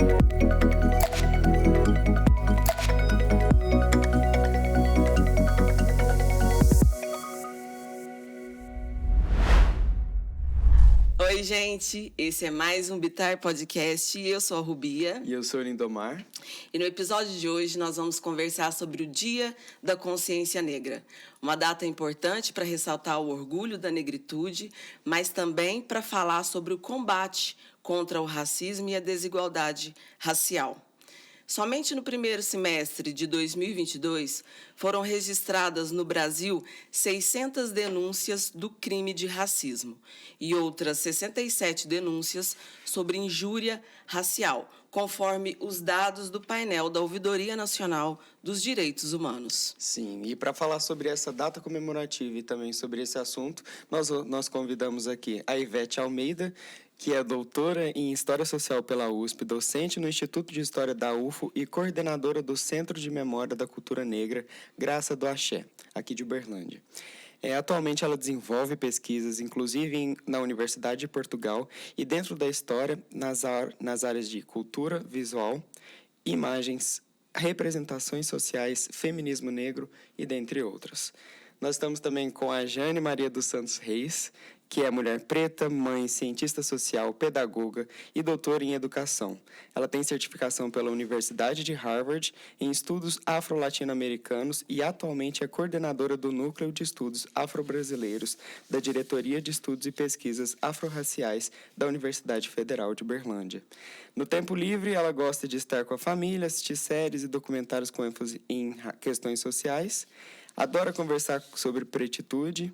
Oi, gente, esse é mais um Bitar Podcast e eu sou a Rubia. E eu sou o Lindomar. E no episódio de hoje nós vamos conversar sobre o Dia da Consciência Negra. Uma data importante para ressaltar o orgulho da negritude, mas também para falar sobre o combate contra o racismo e a desigualdade racial. Somente no primeiro semestre de 2022, foram registradas no Brasil 600 denúncias do crime de racismo e outras 67 denúncias sobre injúria racial, conforme os dados do painel da Ouvidoria Nacional dos Direitos Humanos. Sim, e para falar sobre essa data comemorativa e também sobre esse assunto, nós convidamos aqui a Ivete Almeida, que é doutora em História Social pela USP, docente no Instituto de História da UFO e coordenadora do Centro de Memória da Cultura Negra, Graça do Axé, aqui de Uberlândia. Atualmente ela desenvolve pesquisas, inclusive na Universidade de Portugal, e dentro da história, nas áreas de cultura visual, imagens, representações sociais, feminismo negro e dentre outras. Nós estamos também com a Jane Maria dos Santos Reis, que é mulher preta, mãe, cientista social, pedagoga e doutora em educação. Ela tem certificação pela Universidade de Harvard em estudos afro-latino-americanos e atualmente é coordenadora do Núcleo de Estudos Afro-Brasileiros da Diretoria de Estudos e Pesquisas Afro-Raciais da Universidade Federal de Uberlândia. No tempo livre, ela gosta de estar com a família, assistir séries e documentários com ênfase em questões sociais, adora conversar sobre pretitude,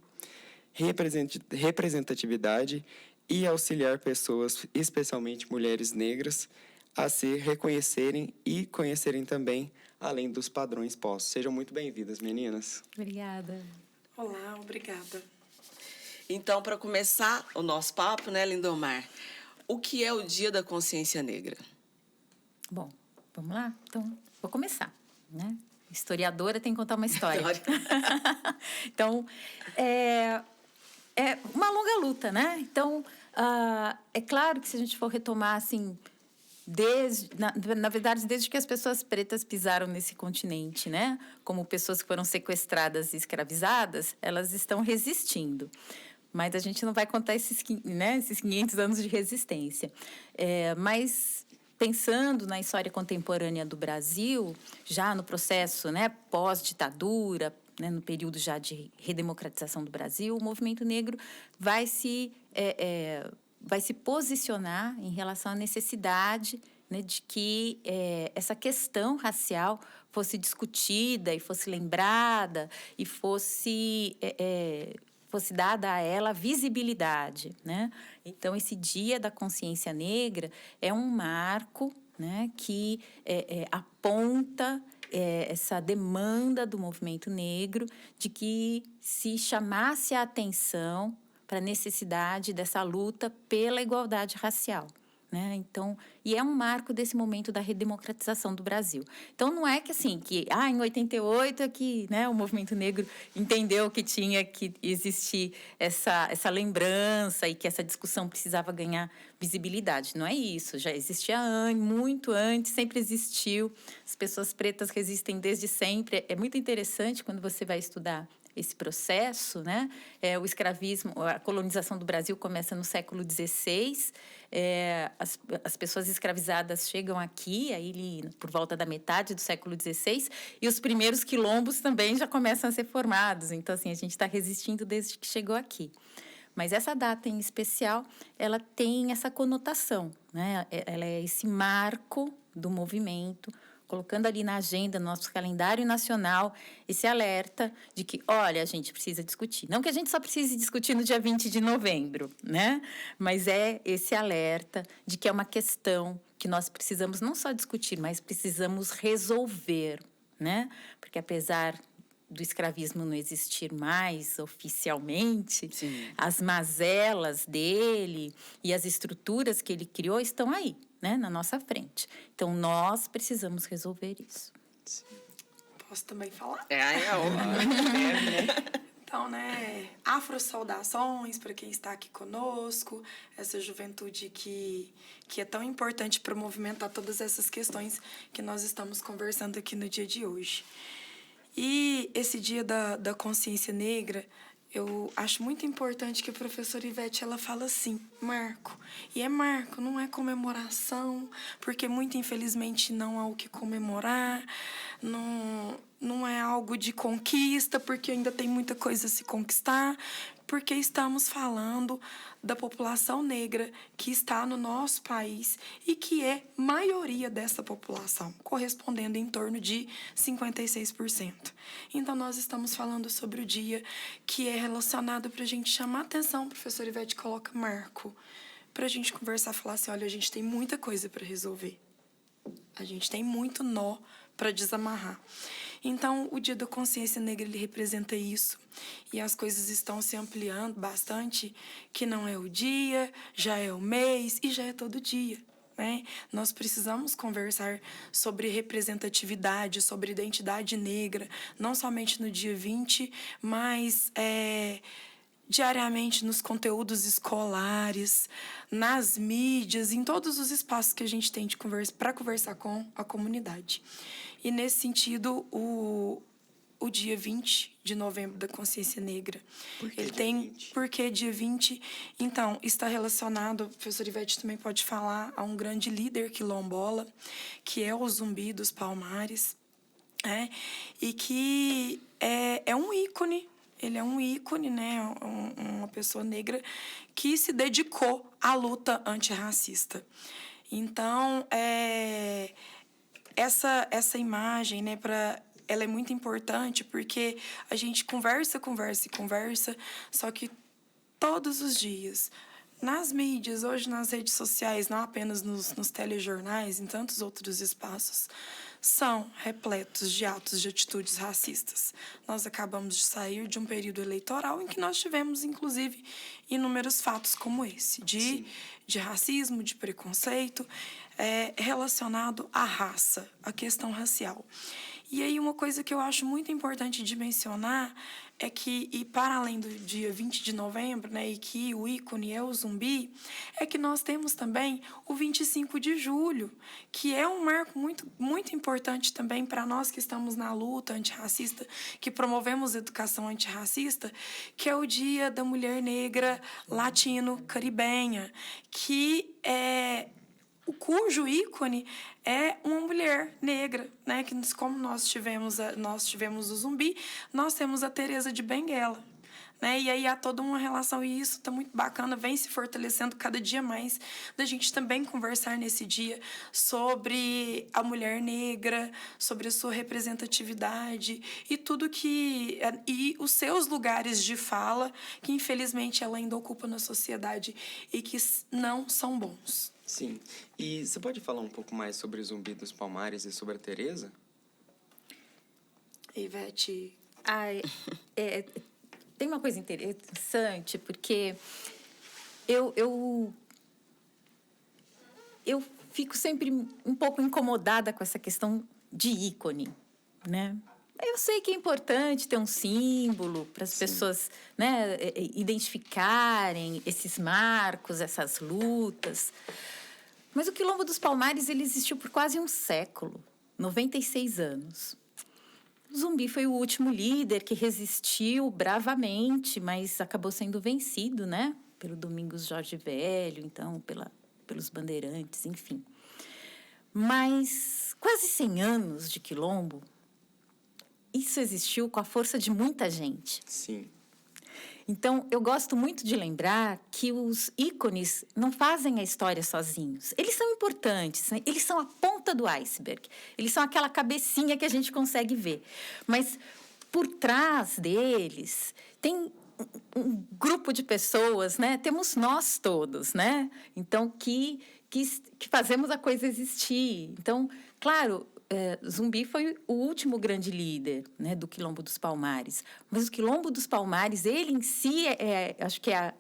representatividade e auxiliar pessoas, especialmente mulheres negras, a se reconhecerem e conhecerem também além dos padrões postos. Sejam muito bem-vindas, meninas. Obrigada. Olá, obrigada. Então, para começar o nosso papo, né, Lindomar, o que é o Dia da Consciência Negra? Bom, vamos lá? Então, vou começar, né? Historiadora tem que contar uma história. Então, é uma longa luta, né? Então, é claro que se a gente for retomar, assim, na verdade, desde que as pessoas pretas pisaram nesse continente, né? Como pessoas que foram sequestradas e escravizadas, elas estão resistindo. Mas a gente não vai contar esses 500 anos de resistência. Mas, pensando na história contemporânea do Brasil, já no processo, né, pós-ditadura, né, no período já de redemocratização do Brasil, o movimento negro vai se posicionar em relação à necessidade, né, de que essa questão racial fosse discutida e fosse lembrada e fosse dada a ela visibilidade, né? Então, esse Dia da Consciência Negra é um marco, né, que aponta essa demanda do movimento negro de que se chamasse a atenção para a necessidade dessa luta pela igualdade racial, né? Então, e é um marco desse momento da redemocratização do Brasil. Então, não é que assim, em 88 é que, né, o movimento negro entendeu que tinha que existir essa lembrança e que essa discussão precisava ganhar visibilidade. Não é isso, já existia muito antes, sempre existiu. As pessoas pretas resistem desde sempre. É muito interessante quando você vai estudar esse processo, né? O escravismo, a colonização do Brasil começa no século XVI. As pessoas escravizadas chegam aqui, aí por volta da metade do século XVI, e os primeiros quilombos também já começam a ser formados. Então, assim, a gente está resistindo desde que chegou aqui. Mas essa data em especial, ela tem essa conotação, né? Ela é esse marco do movimento, colocando ali na agenda, no nosso calendário nacional, esse alerta de que, olha, a gente precisa discutir. Não que a gente só precise discutir no dia 20 de novembro, né? Mas é esse alerta de que é uma questão que nós precisamos não só discutir, mas precisamos resolver, né? Porque apesar do escravismo não existir mais oficialmente, sim, as mazelas dele e as estruturas que ele criou estão aí, né, na nossa frente. Então, nós precisamos resolver isso. Sim. Posso também falar? Né? Então, né, afro-saudações para quem está aqui conosco, essa juventude que é tão importante para movimentar todas essas questões que nós estamos conversando aqui no dia de hoje. E esse dia da consciência negra, eu acho muito importante que a professora Ivete, ela fala assim, marco. E é marco, não é comemoração, porque muito infelizmente não há o que comemorar, não é algo de conquista, porque ainda tem muita coisa a se conquistar, porque estamos falando da população negra que está no nosso país e que é maioria dessa população, correspondendo em torno de 56%. Então, nós estamos falando sobre o dia que é relacionado para a gente chamar a atenção, professora Ivete coloca marco, para a gente conversar, falar assim, olha, a gente tem muita coisa para resolver. A gente tem muito nó para desamarrar. Então, o Dia da Consciência Negra, ele representa isso. E as coisas estão se ampliando bastante, que não é o dia, já é o mês e já é todo dia. Né? Nós precisamos conversar sobre representatividade, sobre identidade negra, não somente no dia 20, mas diariamente nos conteúdos escolares, nas mídias, em todos os espaços que a gente tem para conversar com a comunidade. E, nesse sentido, o dia 20 de novembro da Consciência Negra, ele tem... Por que dia 20? Então, está relacionado, a professora Ivete também pode falar, a um grande líder quilombola, que é o Zumbi dos Palmares, e que é um ícone. Ele é um ícone, né? Uma pessoa negra que se dedicou à luta antirracista. Então, essa imagem, né, ela é muito importante porque a gente conversa, só que todos os dias, nas mídias, hoje nas redes sociais, não apenas nos telejornais, em tantos outros espaços, são repletos de atos de atitudes racistas. Nós acabamos de sair de um período eleitoral em que nós tivemos, inclusive, inúmeros fatos como esse, de racismo, de preconceito, relacionado à raça, à questão racial. E aí, uma coisa que eu acho muito importante de mencionar é que, e para além do dia 20 de novembro, né, e que o ícone é o Zumbi, é que nós temos também o 25 de julho, que é um marco muito, muito importante também para nós que estamos na luta antirracista, que promovemos educação antirracista, que é o Dia da Mulher Negra Latino-Caribenha, cujo ícone é uma mulher negra, né? Que, como nós tivemos o Zumbi, nós temos a Teresa de Benguela, né? E aí há toda uma relação, e isso está muito bacana, vem se fortalecendo cada dia mais, da gente também conversar nesse dia sobre a mulher negra, sobre a sua representatividade e tudo e os seus lugares de fala, que infelizmente ela ainda ocupa na sociedade e que não são bons. Sim. E você pode falar um pouco mais sobre o Zumbi dos Palmares e sobre a Teresa? Ivete. Tem uma coisa interessante, porque eu fico sempre um pouco incomodada com essa questão de ícone, né? Eu sei que é importante ter um símbolo para as pessoas, né, identificarem esses marcos, essas lutas. Mas o Quilombo dos Palmares, ele existiu por quase um século, 96 anos. O Zumbi foi o último líder que resistiu bravamente, mas acabou sendo vencido, né? Pelo Domingos Jorge Velho, então, pelos bandeirantes, enfim. Mas quase 100 anos de Quilombo, isso existiu com a força de muita gente. Sim. Então, eu gosto muito de lembrar que os ícones não fazem a história sozinhos. Eles são importantes, né? Eles são a ponta do iceberg. Eles são aquela cabecinha que a gente consegue ver. Mas, por trás deles, tem um grupo de pessoas, né? Temos nós todos, né? Então, que fazemos a coisa existir. Então, claro... Zumbi foi o último grande líder, né, do Quilombo dos Palmares. Mas o Quilombo dos Palmares, ele em si, acho que é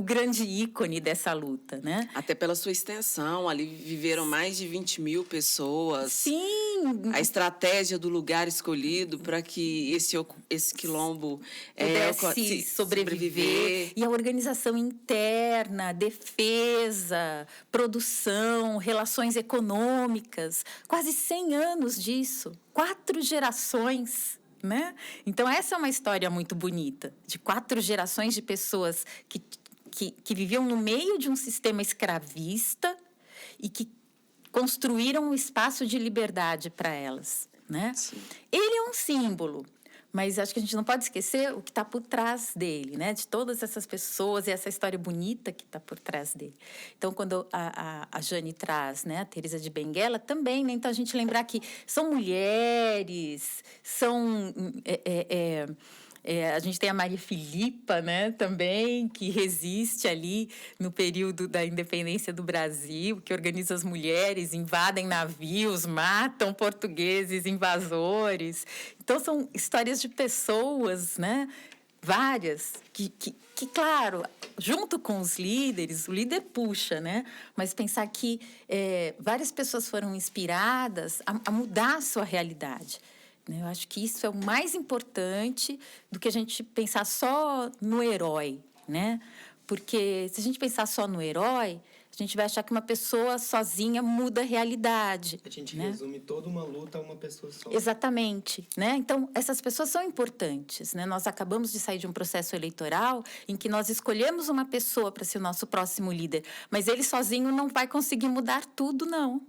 o grande ícone dessa luta, né? Até pela sua extensão, ali viveram mais de 20 mil pessoas. Sim, a estratégia do lugar escolhido para que esse quilombo pudesse sobreviver. E a organização interna, defesa, produção, relações econômicas. Quase 100 anos disso. 4 gerações. Né? Então, essa é uma história muito bonita, de 4 gerações de pessoas que viviam no meio de um sistema escravista e que construíram um espaço de liberdade para elas. Né? Ele é um símbolo, mas acho que a gente não pode esquecer o que está por trás dele, né? De todas essas pessoas e essa história bonita que está por trás dele. Então, quando a Jane traz, né, a Teresa de Benguela, também, né? Então, a gente lembrar que são mulheres, são... a gente tem a Maria Filipa, né, também, que resiste ali no período da independência do Brasil, que organiza as mulheres, invadem navios, matam portugueses, invasores. Então, são histórias de pessoas, né, várias, que, claro, junto com os líderes, o líder puxa, né, mas pensar que várias pessoas foram inspiradas a mudar a sua realidade. Eu acho que isso é o mais importante do que a gente pensar só no herói, né? Porque se a gente pensar só no herói, a gente vai achar que uma pessoa sozinha muda a realidade. A gente né? resume toda uma luta a uma pessoa só. Exatamente, né? Então, essas pessoas são importantes, né? Nós acabamos de sair de um processo eleitoral em que nós escolhemos uma pessoa para ser o nosso próximo líder, mas ele sozinho não vai conseguir mudar tudo, não.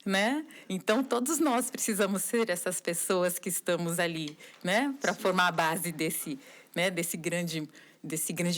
Né? Então, todos nós precisamos ser essas pessoas que estamos ali, né? Para formar a base desse grande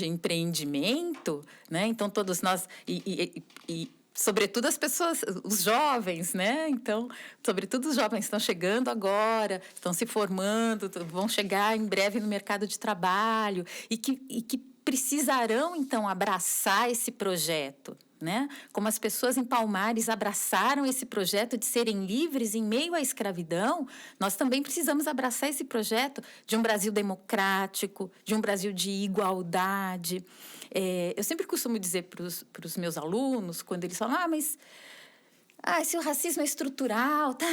empreendimento, né? Então, todos nós... E sobretudo as pessoas, os jovens, né? Então, sobretudo os jovens estão chegando agora, estão se formando, vão chegar em breve no mercado de trabalho e que precisarão, então, abraçar esse projeto, né? Como as pessoas em Palmares abraçaram esse projeto de serem livres em meio à escravidão, nós também precisamos abraçar esse projeto de um Brasil democrático, de um Brasil de igualdade. Eu sempre costumo dizer para os meus alunos, quando eles falam, mas se o racismo é estrutural, tá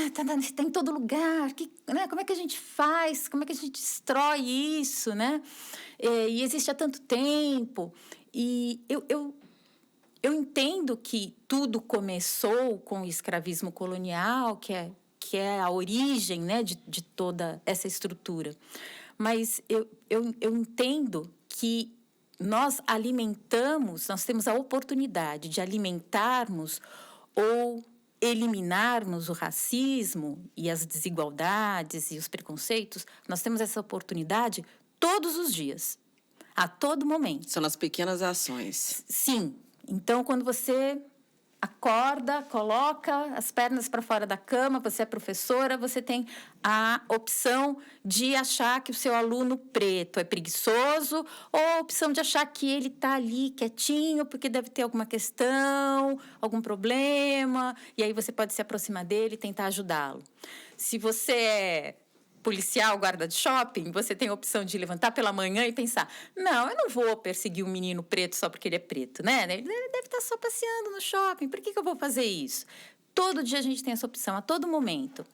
em todo lugar, né? Como é que a gente faz? Como é que a gente destrói isso, né? E existe há tanto tempo. E eu entendo que tudo começou com o escravismo colonial, que é a origem, né, de toda essa estrutura. Mas eu entendo que nós temos a oportunidade de alimentarmos ou eliminarmos o racismo e as desigualdades e os preconceitos. Nós temos essa oportunidade todos os dias, a todo momento. São nas pequenas ações. Sim. Então, quando você acorda, coloca as pernas para fora da cama, você é professora, você tem a opção de achar que o seu aluno preto é preguiçoso ou a opção de achar que ele está ali quietinho porque deve ter alguma questão, algum problema, e aí você pode se aproximar dele e tentar ajudá-lo. Se você é policial, guarda de shopping, você tem a opção de levantar pela manhã e pensar, não, eu não vou perseguir um menino preto só porque ele é preto, né? Ele deve estar só passeando no shopping, por que eu vou fazer isso? Todo dia a gente tem essa opção, a todo momento.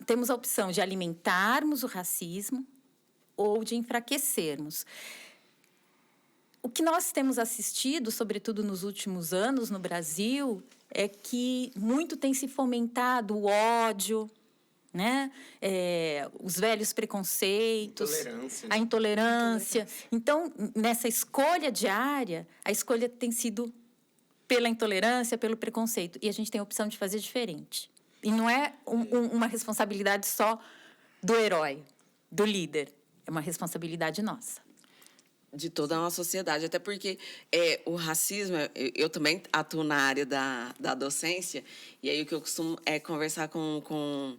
Temos a opção de alimentarmos o racismo ou de enfraquecermos. O que nós temos assistido, sobretudo nos últimos anos no Brasil, é que muito tem se fomentado o ódio, né? Os velhos preconceitos, a intolerância. Então, nessa escolha diária, a escolha tem sido pela intolerância, pelo preconceito. E a gente tem a opção de fazer diferente. E não é uma responsabilidade só do herói, do líder. É uma responsabilidade nossa. De toda a nossa sociedade. Até porque o racismo... Eu também atuo na área da docência. E aí o que eu costumo conversar com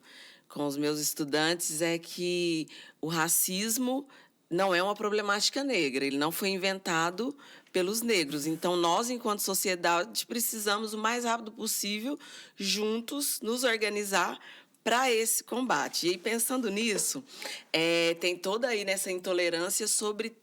os meus estudantes é que o racismo não é uma problemática negra, ele não foi inventado pelos negros. Então, nós, enquanto sociedade, precisamos, o mais rápido possível, juntos, nos organizar para esse combate. E aí, pensando nisso, tem toda aí nessa intolerância sobre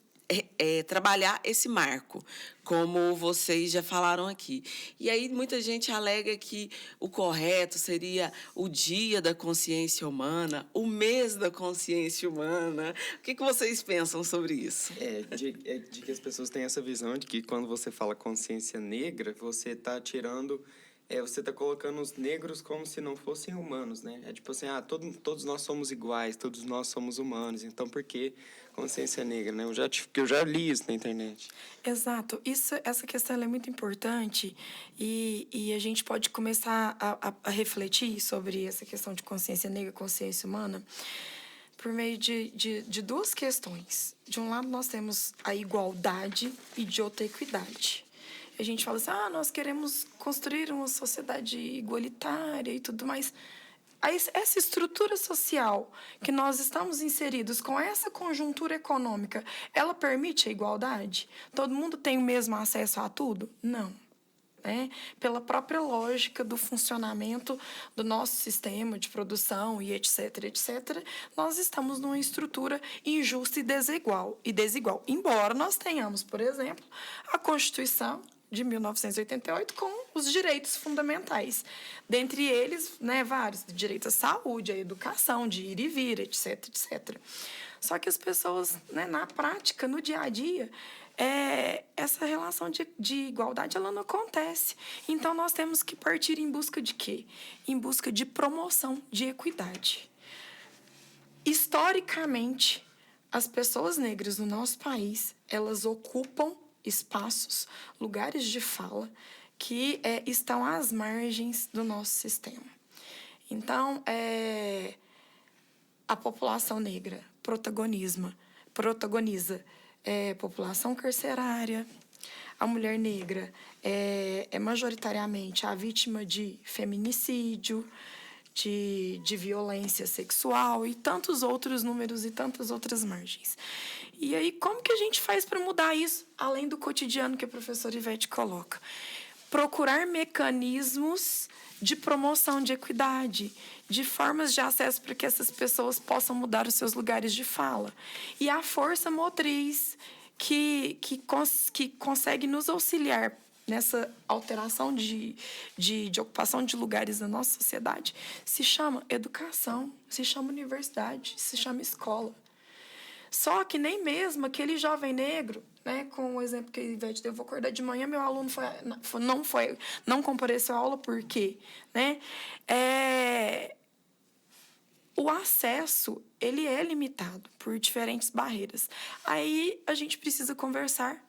trabalhar esse marco, como vocês já falaram aqui. E aí muita gente alega que o correto seria o Dia da Consciência Humana, o mês da consciência humana. O que vocês pensam sobre isso? De que as pessoas têm essa visão de que quando você fala consciência negra, você está tirando... você está colocando os negros como se não fossem humanos, né? É tipo assim, todos nós somos iguais, todos nós somos humanos. Então, por que consciência negra, né? Eu já li isso na internet. Exato. Essa questão ela é muito importante e a gente pode começar a refletir sobre essa questão de consciência negra, consciência humana, por meio de duas questões. De um lado, nós temos a igualdade e de outra, a equidade. A gente fala assim, nós queremos construir uma sociedade igualitária e tudo mais. Essa estrutura social que nós estamos inseridos com essa conjuntura econômica, ela permite a igualdade? Todo mundo tem o mesmo acesso a tudo? Não. Pela própria lógica do funcionamento do nosso sistema de produção e etc., nós estamos numa estrutura injusta e desigual. Embora nós tenhamos, por exemplo, a Constituição de 1988 com os direitos fundamentais. Dentre eles, vários, direito à saúde, à educação, de ir e vir, etc. Só que as pessoas, na prática, no dia a dia, essa relação de igualdade ela não acontece. Então, nós temos que partir em busca de quê? Em busca de promoção de equidade. Historicamente, as pessoas negras no nosso país, elas ocupam espaços, lugares de fala que estão às margens do nosso sistema. Então, a população negra protagoniza população carcerária. A mulher negra é majoritariamente a vítima de feminicídio, de violência sexual e tantos outros números e tantas outras margens. E aí, como que a gente faz para mudar isso, além do cotidiano que a professora Ivete coloca? Procurar mecanismos de promoção de equidade, de formas de acesso para que essas pessoas possam mudar os seus lugares de fala. E a força motriz que consegue nos auxiliar nessa alteração de ocupação de lugares na nossa sociedade se chama educação, se chama universidade, se chama escola. Só que nem mesmo aquele jovem negro, com o exemplo que a Ivete deu, eu vou acordar de manhã, meu aluno não compareceu à aula, por quê? O acesso, ele é limitado por diferentes barreiras. Aí a gente precisa conversar,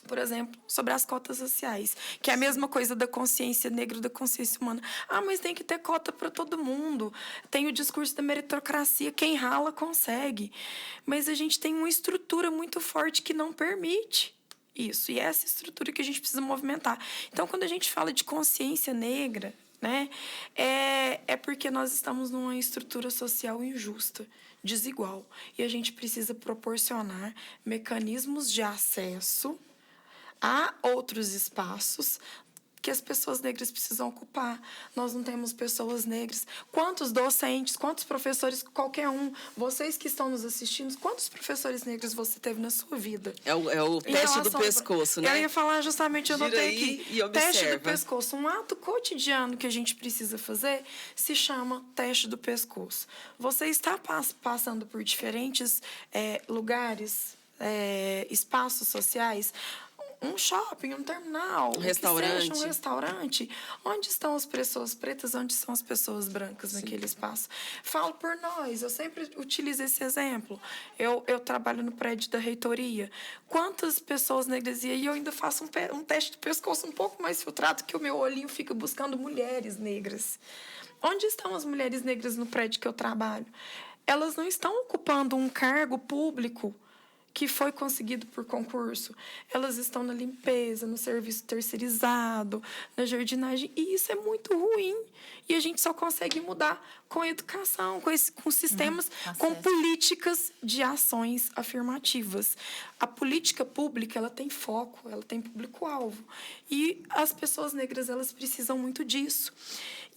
por exemplo, sobre as cotas sociais, que é a mesma coisa da consciência negra, da consciência humana. Mas tem que ter cota para todo mundo. Tem o discurso da meritocracia, quem rala consegue. Mas a gente tem uma estrutura muito forte que não permite isso. E é essa estrutura que a gente precisa movimentar. Então, quando a gente fala de consciência negra, é porque nós estamos numa estrutura social injusta, desigual. E a gente precisa proporcionar mecanismos de acesso há outros espaços que as pessoas negras precisam ocupar. Nós não temos pessoas negras. Quantos docentes, quantos professores, qualquer um, vocês que estão nos assistindo, quantos professores negros você teve na sua vida? É o teste do pescoço, né? Eu ia falar justamente, eu notei aqui. E observa. Teste do pescoço. Um ato cotidiano que a gente precisa fazer se chama teste do pescoço. Você está passando por diferentes lugares, espaços sociais, um shopping, um terminal, um restaurante. Um restaurante. Onde estão as pessoas pretas, onde são as pessoas brancas naquele espaço? Falo por nós, eu sempre utilizo esse exemplo. Eu trabalho no prédio da reitoria. Quantas pessoas negras... E aí eu ainda faço um teste de pescoço um pouco mais filtrado, que o meu olhinho fica buscando mulheres negras. Onde estão as mulheres negras no prédio que eu trabalho? Elas não estão ocupando um cargo público que foi conseguido por concurso. Elas estão na limpeza, no serviço terceirizado, na jardinagem, e isso é muito ruim. E a gente só consegue mudar com a educação, com sistemas, com políticas de ações afirmativas. A política pública, ela tem foco, ela tem público-alvo. E as pessoas negras, elas precisam muito disso.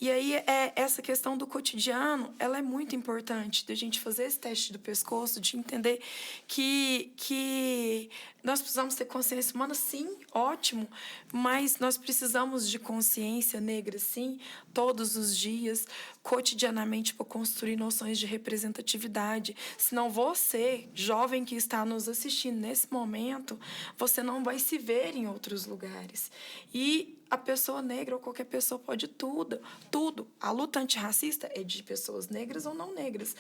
E aí, essa questão do cotidiano, ela é muito importante, da gente fazer esse teste do pescoço, de entender que nós precisamos ter consciência humana, sim, ótimo, mas nós precisamos de consciência negra, sim, todos os dias, cotidianamente, para construir noções de representatividade. Senão você, jovem que está nos assistindo nesse momento, você não vai se ver em outros lugares. E a pessoa negra ou qualquer pessoa pode tudo. A luta antirracista é de pessoas negras ou não negras.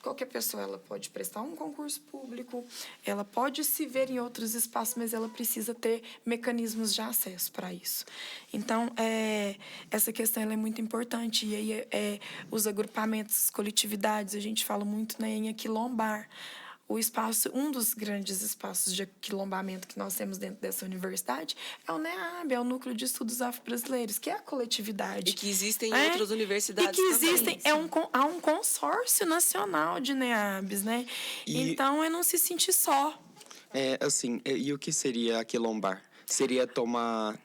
Qualquer pessoa ela pode prestar um concurso público, ela pode se ver em outros espaços, mas ela precisa ter mecanismos de acesso para isso. Então, essa questão ela é muito importante. E aí, os agrupamentos, as coletividades, a gente fala muito, né, em aquilombar. O espaço, um dos grandes espaços de aquilombamento que nós temos dentro dessa universidade é o NEAB, é o Núcleo de Estudos Afro-Brasileiros, que é a coletividade. E que existem em outras universidades também. E que existem, também. Há um consórcio nacional de NEABs, né? Então, é não se sentir só. E o que seria aquilombar? Seria tomar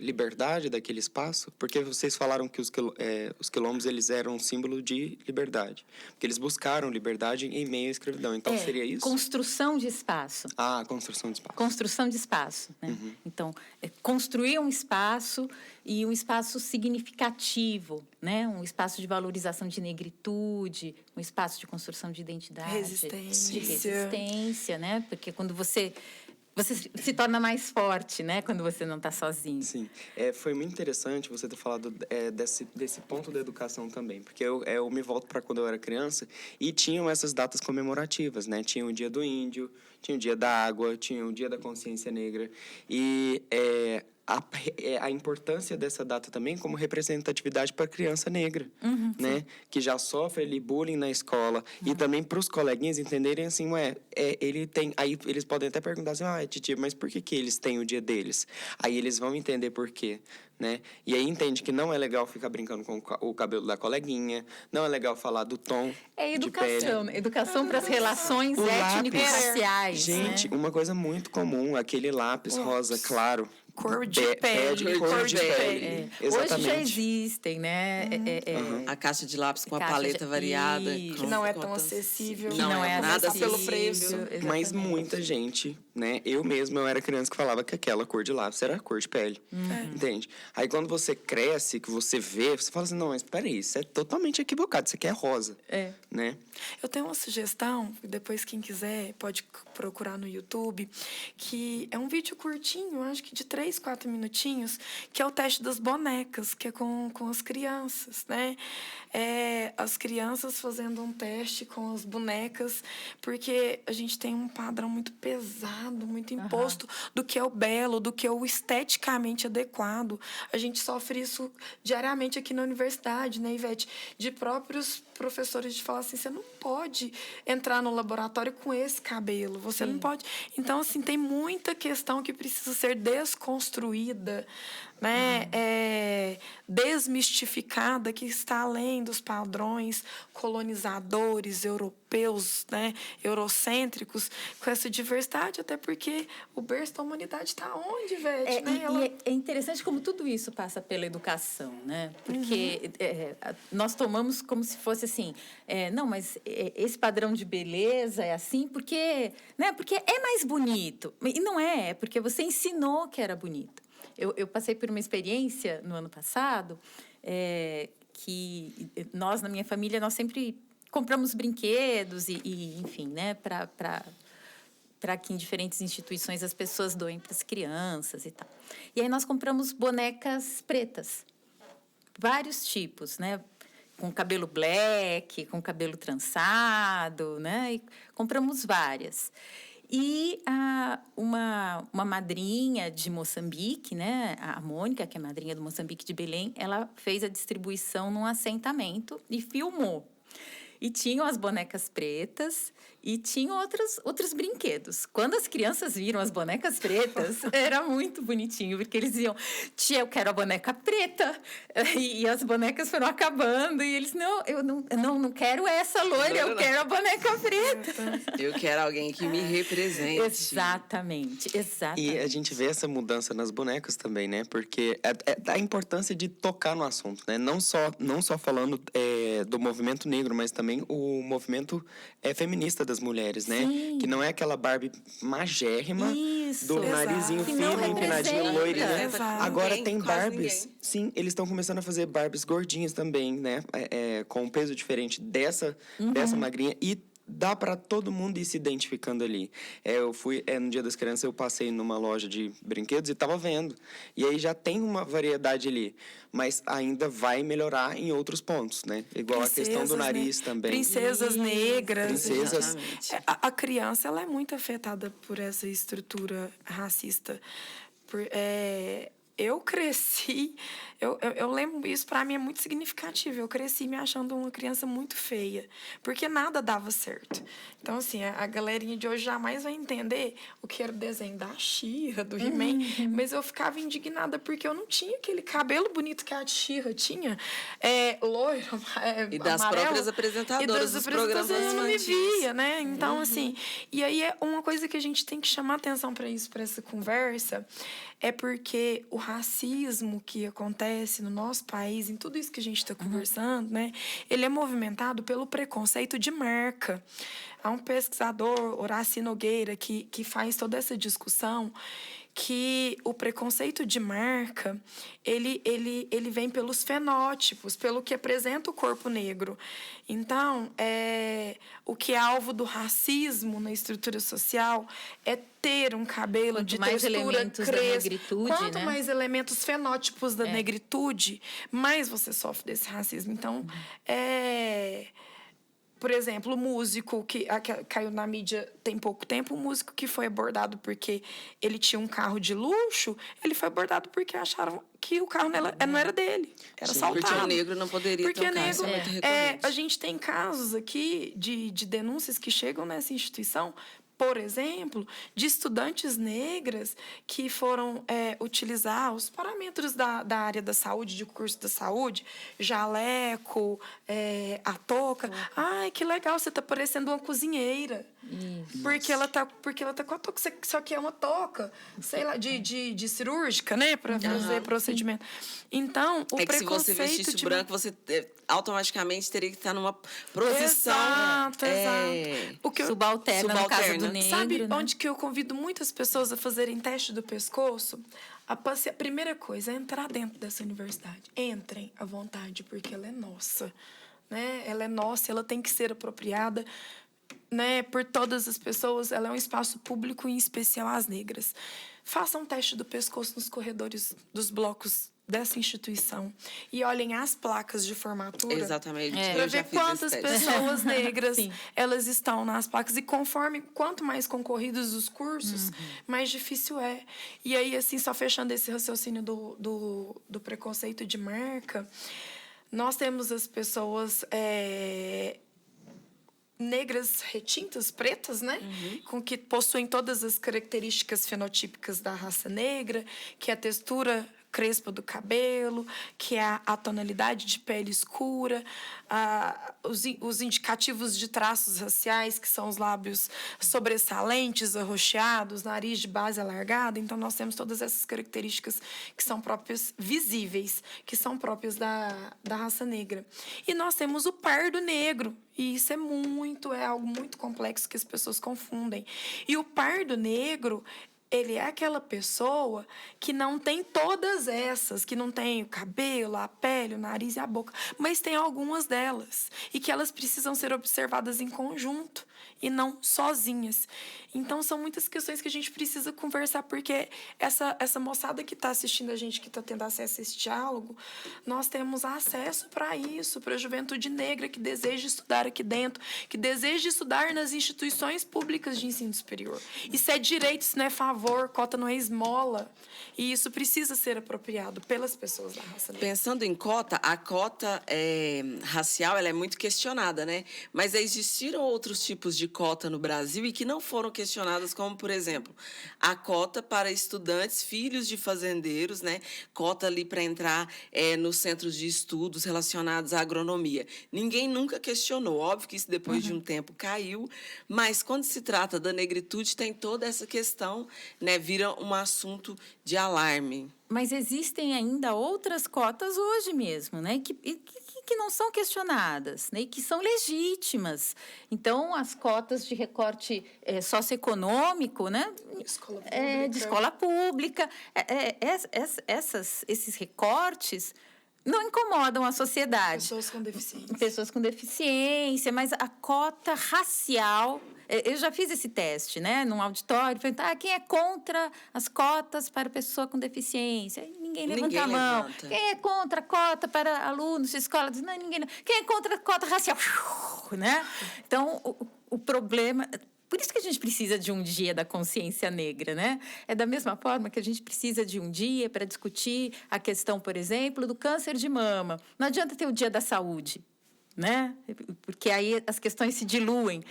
liberdade daquele espaço? Porque vocês falaram que os quilombos eles eram um símbolo de liberdade. Porque eles buscaram liberdade em meio à escravidão. Então, seria isso? Construção de espaço. Construção de espaço. Construção de espaço. Né? Uhum. Então, construir um espaço e um espaço significativo, né? Um espaço de valorização de negritude, um espaço de construção de identidade. Resistência. De resistência, né? Porque quando você se torna mais forte, né? Quando você não está sozinho. Sim. Foi muito interessante você ter falado desse ponto da educação também. Porque eu me volto para quando eu era criança e tinham essas datas comemorativas, né? Tinha o Dia do Índio, tinha o Dia da Água, tinha o Dia da Consciência Negra. E a importância dessa data também como representatividade para a criança negra, né? Que já sofre ali bullying na escola. E também para os coleguinhas entenderem assim, ele tem... Aí eles podem até perguntar assim, titia, mas por que eles têm o dia deles? Aí eles vão entender por quê, né? E aí entende que não é legal ficar brincando com o cabelo da coleguinha, não é legal falar do tom de pele. Educação para as relações étnico-raciais. Gente, né? Uma coisa muito comum, aquele lápis rosa claro. Cor de pele. Cor de pele. Exatamente. Hoje já existem, né? A caixa de lápis com a paleta variada. Que não é tão acessível. Que não é nada pelo preço. Exatamente. Mas muita gente, né? Eu era criança que falava que aquela cor de lápis era a cor de pele. Entende? Aí quando você cresce, que você vê, você fala assim, não, mas peraí, isso é totalmente equivocado, isso aqui é rosa. Né? Eu tenho uma sugestão, depois quem quiser pode procurar no YouTube, que é um vídeo curtinho, acho que de 3, 4 minutinhos, que é o teste das bonecas, que é com as crianças, né? As crianças fazendo um teste com as bonecas, porque a gente tem um padrão muito pesado, muito imposto do que é o belo, do que é o esteticamente adequado. A gente sofre isso diariamente aqui na universidade, né, Ivete? De próprios professores de falar assim, você não pode entrar no laboratório com esse cabelo, você não pode. Então, assim, tem muita questão que precisa ser desconstruída, né? Desmistificada, que está além dos padrões colonizadores, europeus, né? Eurocêntricos, com essa diversidade, até porque o berço da humanidade está onde, Vete? É interessante como tudo isso passa pela educação, né? Porque nós tomamos como se fosse assim, não, mas esse padrão de beleza é assim porque é mais bonito. E não é porque você ensinou que era bonito. Eu passei por uma experiência no ano passado que nós, na minha família, nós sempre compramos brinquedos e enfim, né, para que em diferentes instituições as pessoas doem para as crianças e tal. E aí nós compramos bonecas pretas, vários tipos, né? Com cabelo black, com cabelo trançado, né? E compramos várias. E uma madrinha de Moçambique, né? A Mônica, que é madrinha do Moçambique de Belém, ela fez a distribuição num assentamento e filmou. e tinham as bonecas pretas e tinham outros brinquedos. Quando as crianças viram as bonecas pretas, era muito bonitinho, porque eles diziam, tia, eu quero a boneca preta. E as bonecas foram acabando, e eles, não, eu não quero essa loira, eu quero a boneca preta. Eu quero alguém que me represente. Exatamente. E a gente vê essa mudança nas bonecas também, né? Porque a importância de tocar no assunto, né? Não só falando do movimento negro, mas também o movimento feminista das mulheres, né? Sim. Que não é aquela Barbie magérrima Isso. do Exato. narizinho Que não fino, empinadinho, representa. loirinha. Exato. Agora Ninguém, tem quase Barbies. ninguém. Sim, eles estão começando a fazer Barbies gordinhas também, né? Com um peso diferente dessa magrinha. E dá para todo mundo ir se identificando ali. Eu fui, no Dia das Crianças, eu passei numa loja de brinquedos e tava vendo. E aí já tem uma variedade ali. Mas ainda vai melhorar em outros pontos, né? Igual a questão do nariz também. Princesas negras. Princesas. Exatamente. A criança, ela é muito afetada por essa estrutura racista. Eu cresci, eu lembro, isso para mim é muito significativo. Eu cresci me achando uma criança muito feia, porque nada dava certo. Então, assim, a galerinha de hoje jamais vai entender o que era o desenho da She-Ra, do He-Man, mas eu ficava indignada porque eu não tinha aquele cabelo bonito que a She-Ra tinha, loiro, E das amarelo, próprias apresentadoras e das dos programas apresentadoras eu não me infantis. via, né? Então, assim, e aí é uma coisa que a gente tem que chamar atenção para isso, para essa conversa, é porque o racismo que acontece no nosso país, em tudo isso que a gente está conversando, né? Ele é movimentado pelo preconceito de marca. Há um pesquisador, Horácio Nogueira, que faz toda essa discussão, que o preconceito de marca, ele vem pelos fenótipos, pelo que apresenta o corpo negro. Então, o que é alvo do racismo na estrutura social é ter um cabelo Quanto de mais textura elementos da crespa. negritude, Quanto né? mais elementos fenótipos da negritude, mais você sofre desse racismo. Então, por exemplo, o músico que caiu na mídia tem pouco tempo, um músico que foi abordado porque ele tinha um carro de luxo, ele foi abordado porque acharam que o carro não era dele, era assaltado. Porque o negro não poderia Porque ter um carro, negro, isso é muito recorrente. a gente tem casos aqui de denúncias que chegam nessa instituição, por exemplo, de estudantes negras que foram utilizar os parâmetros da área da saúde, de curso da saúde, jaleco, a touca. Ai, que legal, você tá parecendo uma cozinheira. Porque ela tá com a touca, só que é uma touca, sei lá, de cirúrgica, né? Para fazer procedimento. Então, o É que se preconceito você vestisse branco, você automaticamente teria que estar numa profissão Exato. O que Subalterna, no caso do negro. Sabe né? onde que eu convido muitas pessoas a fazerem teste do pescoço? A primeira coisa é entrar dentro dessa universidade. Entrem à vontade, porque ela é nossa. Né? Ela é nossa, ela tem que ser apropriada, né, por todas as pessoas. Ela é um espaço público, em especial as negras. Façam um teste do pescoço nos corredores dos blocos dessa instituição e olhem as placas de formatura. Exatamente. Para Eu já ver fiz quantas esse teste. pessoas negras Sim. elas estão nas placas. E conforme, quanto mais concorridos os cursos, mais difícil é. E aí, assim, só fechando esse raciocínio do preconceito de marca, nós temos as pessoas negras retintas, pretas, né? Com que possuem todas as características fenotípicas da raça negra, que é a textura crespa do cabelo, que é a tonalidade de pele escura, os indicativos de traços raciais, que são os lábios sobressalentes, arroxeados, nariz de base alargada. Então, nós temos todas essas características que são próprias, visíveis, que são próprias da raça negra. E nós temos o pardo negro, e isso é algo muito complexo que as pessoas confundem. E o pardo negro, ele é aquela pessoa que não tem todas essas, que não tem o cabelo, a pele, o nariz e a boca, mas tem algumas delas e que elas precisam ser observadas em conjunto e não sozinhas. Então, são muitas questões que a gente precisa conversar, porque essa moçada que está assistindo a gente, que está tendo acesso a esse diálogo, nós temos acesso para isso, para a juventude negra que deseja estudar aqui dentro, que deseja estudar nas instituições públicas de ensino superior. Isso é direito, isso não é favor. favor, cota não é esmola. E isso precisa ser apropriado pelas pessoas da raça negra. Pensando em cota, a cota racial ela é muito questionada, né? Mas existiram outros tipos de cota no Brasil e que não foram questionadas, como, por exemplo, a cota para estudantes, filhos de fazendeiros, né? Cota ali para entrar nos centros de estudos relacionados à agronomia. Ninguém nunca questionou. Óbvio que isso depois de um tempo caiu, mas quando se trata da negritude, tem toda essa questão, né? Vira um assunto de alarme. Mas existem ainda outras cotas hoje mesmo, né? Que não são questionadas, né? E que são legítimas. Então, as cotas de recorte socioeconômico, né? Escola pública. De escola pública. Esses recortes não incomodam a sociedade. Pessoas com deficiência. Pessoas com deficiência, mas a cota racial... Eu já fiz esse teste, né? Num auditório. Falei, quem é contra as cotas para pessoa com deficiência? Aí ninguém levanta a mão. Levanta. Quem é contra a cota para alunos de escola? Diz, não, ninguém. Quem é contra a cota racial? Né? Então, o problema... Por isso que a gente precisa de um dia da consciência negra, né? É da mesma forma que a gente precisa de um dia para discutir a questão, por exemplo, do câncer de mama. Não adianta ter o dia da saúde, né? Porque aí as questões se diluem.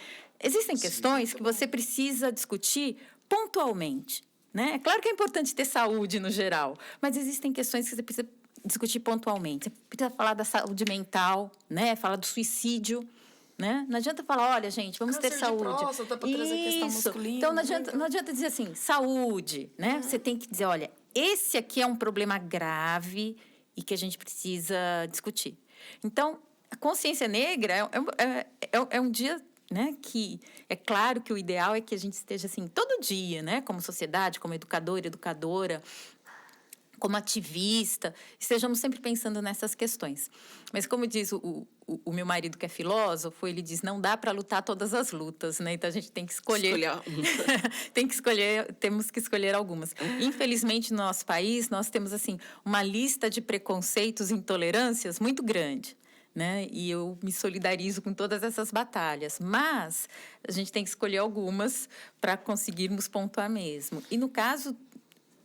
Existem questões que você precisa discutir pontualmente, né? É claro que é importante ter saúde no geral, mas existem questões que você precisa discutir pontualmente. Você precisa falar da saúde mental, né? Falar do suicídio, né? Não adianta falar, olha, gente, vamos ter saúde. Câncer de próstata para trazer a questão masculina. Então, não adianta dizer assim, saúde, né? Você tem que dizer, olha, esse aqui é um problema grave e que a gente precisa discutir. Então, a consciência negra é um dia... Né, que é claro que o ideal é que a gente esteja assim todo dia, né, como sociedade, como educador, educadora, como ativista, estejamos sempre pensando nessas questões. Mas como diz o meu marido, que é filósofo, ele diz, não dá para lutar todas as lutas, né? Então a gente tem que escolher. Temos que escolher algumas. Infelizmente, no nosso país, nós temos assim uma lista de preconceitos e intolerâncias muito grande. Né? E eu me solidarizo com todas essas batalhas, mas a gente tem que escolher algumas para conseguirmos pontuar mesmo. E no caso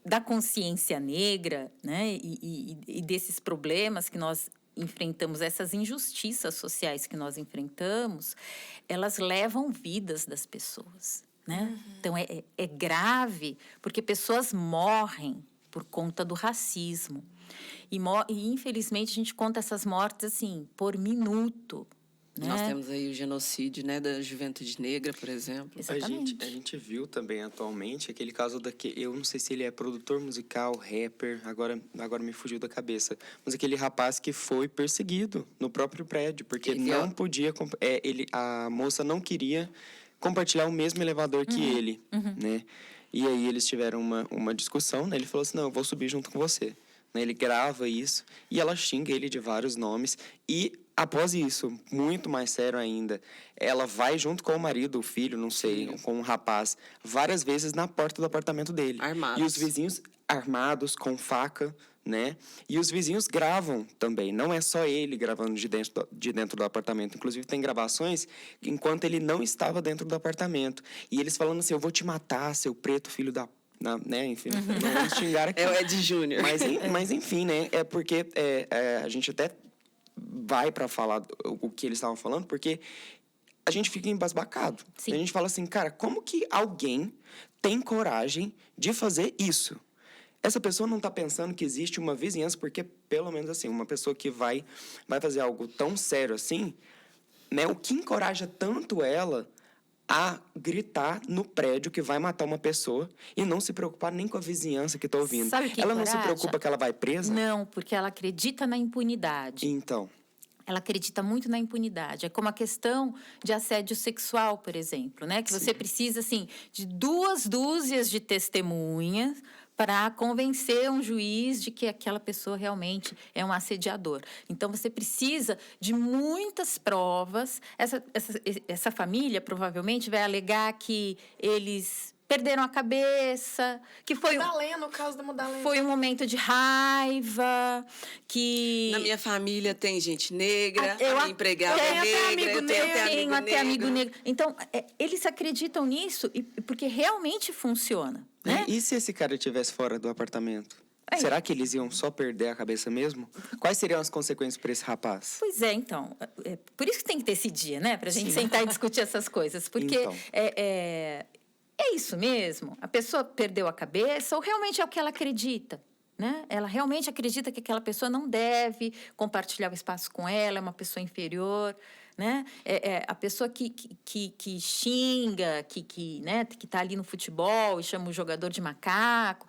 da consciência negra, né? E desses problemas que nós enfrentamos, essas injustiças sociais que nós enfrentamos, elas levam vidas das pessoas, né? Então é grave, porque pessoas morrem por conta do racismo. E, infelizmente, a gente conta essas mortes, assim, por minuto. Né? Nós temos aí o genocídio, né, da juventude negra, por exemplo. Exatamente. A gente viu também, atualmente, aquele caso eu não sei se ele é produtor musical, rapper, agora me fugiu da cabeça, mas aquele rapaz que foi perseguido no próprio prédio, porque não podia... a moça não queria compartilhar o mesmo elevador que ele, né? E aí eles tiveram uma discussão, né? Ele falou assim, não, eu vou subir junto com você. Ele grava isso e ela xinga ele de vários nomes. E, após isso, muito mais sério ainda, ela vai junto com o marido, o filho, não sei, com um rapaz, várias vezes na porta do apartamento dele. Armados. E os vizinhos armados, com faca, né? E os vizinhos gravam também. Não é só ele gravando de dentro do apartamento. Inclusive, tem gravações enquanto ele não estava dentro do apartamento. E eles falando assim, eu vou te matar, seu preto filho da... né? Enfim, não vamos xingar aqui. É o Ed Júnior. Mas enfim, né? É porque a gente até vai para falar o que eles estavam falando, porque a gente fica embasbacado. Sim. A gente fala assim, cara, como que alguém tem coragem de fazer isso? Essa pessoa não está pensando que existe uma vizinhança, porque, pelo menos assim, uma pessoa que vai fazer algo tão sério assim, né? O que encoraja tanto ela a gritar no prédio que vai matar uma pessoa e não se preocupar nem com a vizinhança que está ouvindo. Sabe o que ela não encoraja? se preocupa que ela vai presa? Não, porque ela acredita na impunidade. Então, Ela acredita muito na impunidade. É como a questão de assédio sexual, por exemplo, né? Que você precisa, assim, de 2 dúzias de testemunhas para convencer um juiz de que aquela pessoa realmente é um assediador. Então, você precisa de muitas provas. Essa família, provavelmente, vai alegar que eles perderam a cabeça, que foi Madalena, o caso da Madalena. foi um momento de raiva, que... Na minha família tem gente negra, Eu a minha empregada tenho é até negra, amigo eu tenho até amigo negro. Então, eles acreditam nisso porque realmente funciona. né? E se esse cara estivesse fora do apartamento? Aí. Será que eles iam só perder a cabeça mesmo? Quais seriam as consequências para esse rapaz? Pois é, então. Por isso que tem que ter esse dia, né? Pra gente sentar e discutir essas coisas. Porque Então. é isso mesmo. A pessoa perdeu a cabeça ou realmente é o que ela acredita? Né? Ela realmente acredita que aquela pessoa não deve compartilhar o espaço com ela, é uma pessoa inferior, né? A pessoa que xinga, né? Que está ali no futebol e chama o jogador de macaco.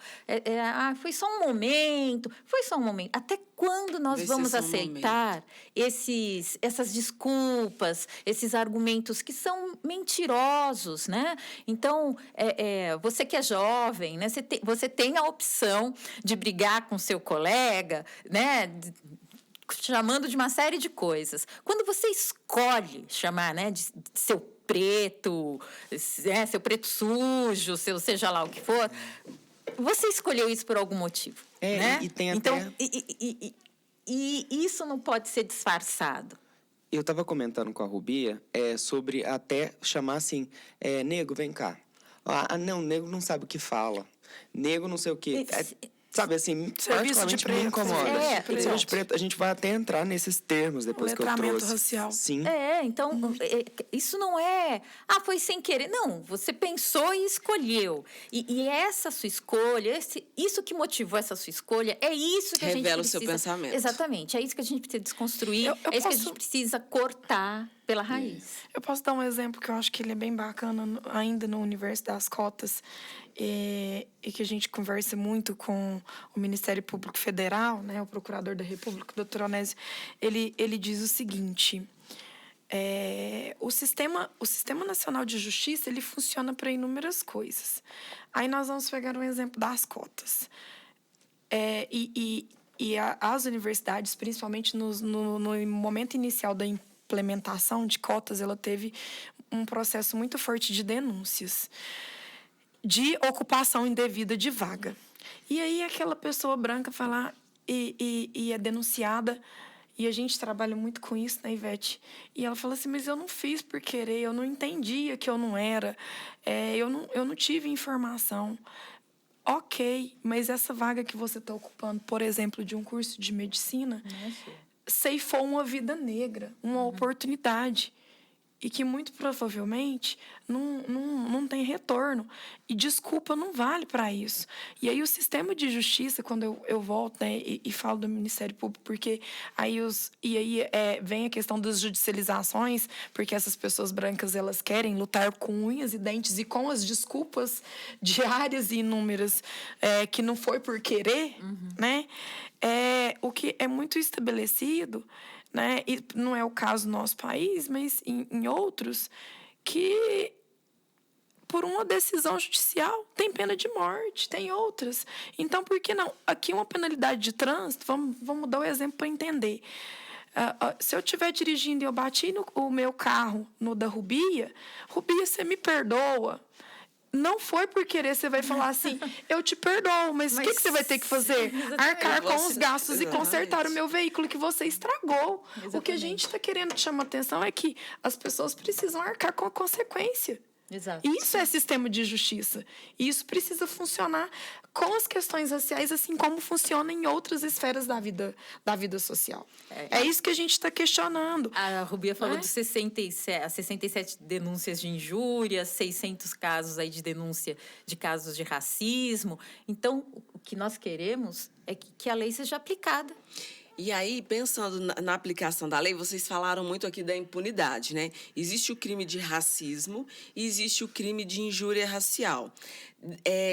Foi só um momento, foi só um momento. Até quando nós vamos aceitar essas desculpas, esses argumentos que são mentirosos, né? Então, você que é jovem, né? Você tem a opção de brigar com seu colega, né? Chamando de uma série de coisas. Quando você escolhe chamar, né, de seu preto, seu preto sujo, seu seja lá o que for, você escolheu isso por algum motivo, né? E tem então, até... e isso não pode ser disfarçado. Eu estava comentando com a Rubia sobre até chamar assim, nego, vem cá. Não, nego não sabe o que fala. Nego não sei o quê. Sabe, assim, particularmente me incomoda. Serviço de preto, a gente vai até entrar nesses termos depois que eu trouxe. Racial. Sim. Então, isso não é... foi sem querer. Não, você pensou e escolheu. E essa sua escolha, isso que motivou essa sua escolha, é isso que a gente precisa... Revela o seu pensamento. Exatamente, é isso que a gente precisa desconstruir, é isso que a gente precisa cortar pela raiz. Eu posso dar um exemplo que eu acho que ele é bem bacana ainda no universo das cotas e que a gente conversa muito com o Ministério Público Federal, né, o Procurador da República, o Dr. Onésio, ele diz o seguinte: o Sistema Nacional de Justiça ele funciona para inúmeras coisas. Aí nós vamos pegar um exemplo das cotas. As universidades, principalmente no momento inicial da implementação de cotas, ela teve um processo muito forte de denúncias de ocupação indevida de vaga. E aí aquela pessoa branca vai lá e é denunciada, e a gente trabalha muito com isso, né, Ivete? E ela fala assim, mas eu não fiz por querer, eu não entendia que eu não era, eu não tive informação. Ok, mas essa vaga que você está ocupando, por exemplo, de um curso de medicina, ceifou uma vida negra, uma oportunidade. E que, muito provavelmente, não tem retorno. E desculpa não vale para isso. E aí o sistema de justiça, quando eu volto, né, e falo do Ministério Público, porque aí vem a questão das judicializações, porque essas pessoas brancas elas querem lutar com unhas e dentes e com as desculpas diárias e inúmeras que não foi por querer, né? O que é muito estabelecido, né? E não é o caso do nosso país, mas em outros, que por uma decisão judicial tem pena de morte, tem outras. Então, por que não? Aqui uma penalidade de trânsito, vamos dar o exemplo para entender. Se eu estiver dirigindo e eu bati o meu carro no da Rubia, você me perdoa. Não foi por querer, você vai falar assim, eu te perdoo, mas o que você vai ter que fazer? Arcar com os gastos e consertar o meu veículo que você estragou. Exatamente. O que a gente está querendo chamar atenção é que as pessoas precisam arcar com a consequência. Exato. Isso é sistema de justiça. E isso precisa funcionar com as questões raciais, assim como funciona em outras esferas da vida social. É isso que a gente está questionando. A Rubia falou de 67 denúncias de injúria, 600 casos aí de denúncia de casos de racismo. Então, o que nós queremos é que a lei seja aplicada. E aí, pensando na aplicação da lei, vocês falaram muito aqui da impunidade, né? Existe o crime de racismo e existe o crime de injúria racial.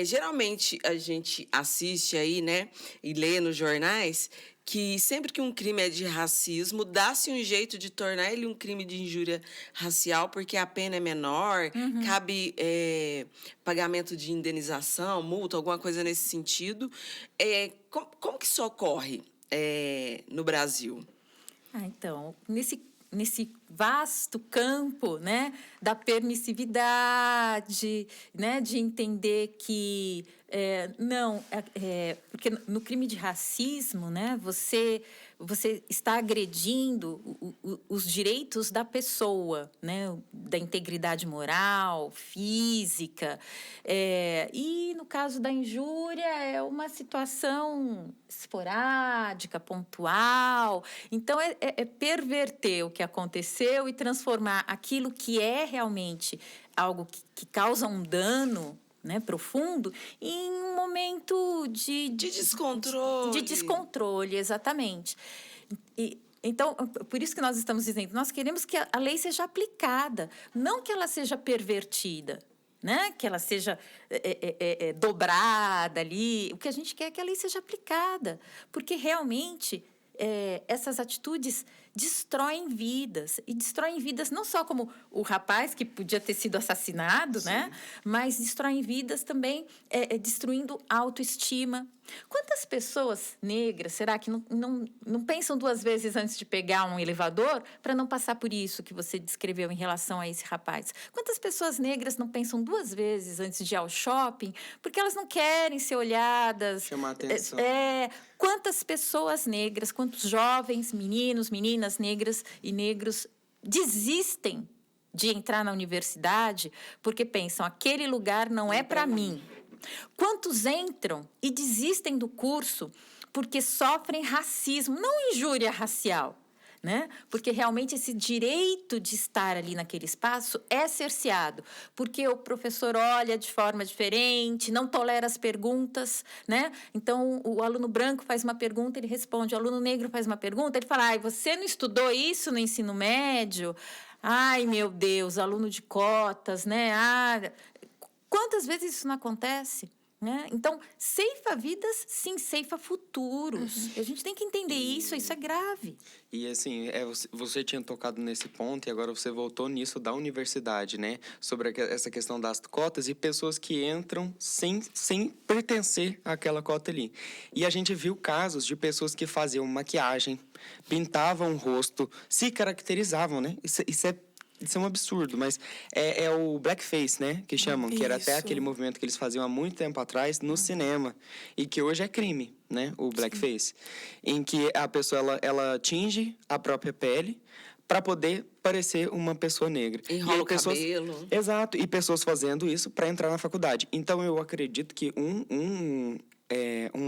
Geralmente, a gente assiste aí, né, e lê nos jornais que sempre que um crime é de racismo, dá-se um jeito de tornar ele um crime de injúria racial, porque a pena é menor, cabe pagamento de indenização, multa, alguma coisa nesse sentido. Como que isso ocorre no Brasil? Então, nesse vasto campo, né, da permissividade, né, de entender que porque no crime de racismo, né, você você está agredindo os direitos da pessoa, né? Da integridade moral, física. E, no caso da injúria, é uma situação esporádica, pontual. Então, é perverter o que aconteceu e transformar aquilo que é realmente algo que causa um dano, né, profundo, em um momento de descontrole. De descontrole, exatamente. Então, por isso que nós estamos dizendo, nós queremos que a lei seja aplicada, não que ela seja pervertida, né? Que ela seja dobrada ali. O que a gente quer é que a lei seja aplicada, porque realmente essas atitudes destroem vidas, e destroem vidas não só como o rapaz que podia ter sido assassinado, né? Mas destroem vidas também destruindo a autoestima. Quantas pessoas negras, será que não pensam duas vezes antes de pegar um elevador para não passar por isso que você descreveu em relação a esse rapaz? Quantas pessoas negras não pensam duas vezes antes de ir ao shopping porque elas não querem ser olhadas? Chamar atenção. Quantas pessoas negras, quantos jovens, meninos, meninas negras e negros desistem de entrar na universidade porque pensam, aquele lugar não é para mim. Quantos entram e desistem do curso porque sofrem racismo, não injúria racial, né? Porque realmente esse direito de estar ali naquele espaço é cerceado, porque o professor olha de forma diferente, não tolera as perguntas, né? Então, o aluno branco faz uma pergunta, ele responde, o aluno negro faz uma pergunta, ele fala, você não estudou isso no ensino médio? Ai, meu Deus, aluno de cotas, né? Quantas vezes isso não acontece? Né? Então, ceifa vidas, sim, ceifa futuros. A gente tem que entender isso é grave. E assim, você tinha tocado nesse ponto e agora você voltou nisso da universidade, né? Sobre essa questão das cotas e pessoas que entram sem pertencer àquela cota ali. E a gente viu casos de pessoas que faziam maquiagem, pintavam o rosto, se caracterizavam, né? Isso é um absurdo, mas é o blackface, né? Que chamam, que era até Isso. aquele movimento que eles faziam há muito tempo atrás no cinema. E que hoje é crime, né? O blackface. Em que a pessoa, ela tinge a própria pele para poder parecer uma pessoa negra. Enrola o cabelo. Exato, e pessoas fazendo isso para entrar na faculdade. Então, eu acredito que um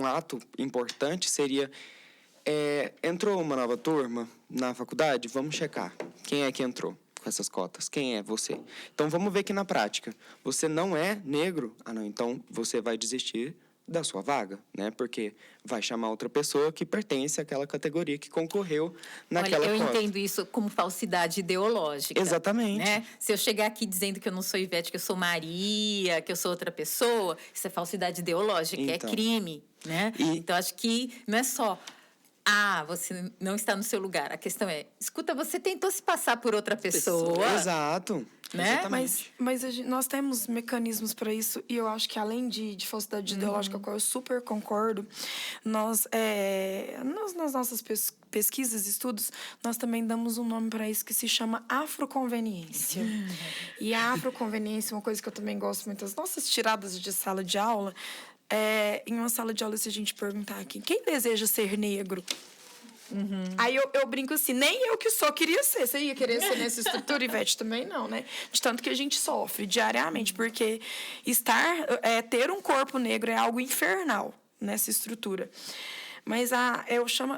ato importante seria... entrou uma nova turma na faculdade? Vamos checar. Quem é que entrou com essas cotas? Quem é você? Então, vamos ver que na prática, você não é negro? Não, então você vai desistir da sua vaga, né? Porque vai chamar outra pessoa que pertence àquela categoria que concorreu naquela cota. Eu cota. entendo isso como falsidade ideológica. Exatamente. Né? Se eu chegar aqui dizendo que eu não sou Ivete, que eu sou Maria, que eu sou outra pessoa, isso é falsidade ideológica, Então. é crime, né? Então, acho que não é só... você não está no seu lugar. A questão é, escuta, você tentou se passar por outra pessoa. Exato. Né? Exatamente. Mas nós temos mecanismos para isso, e eu acho que além de falsidade ideológica, com a qual eu super concordo, nós, nas nossas pesquisas, estudos, nós também damos um nome para isso que se chama afroconveniência. E a afroconveniência é uma coisa que eu também gosto muito. As nossas tiradas de sala de aula, em uma sala de aula, se a gente perguntar aqui, quem deseja ser negro? Aí eu brinco assim, nem eu que sou queria ser. Você ia querer ser nessa estrutura, Ivete? Também não, né? De tanto que a gente sofre diariamente, porque ter um corpo negro é algo infernal nessa estrutura. Mas aí eu chamo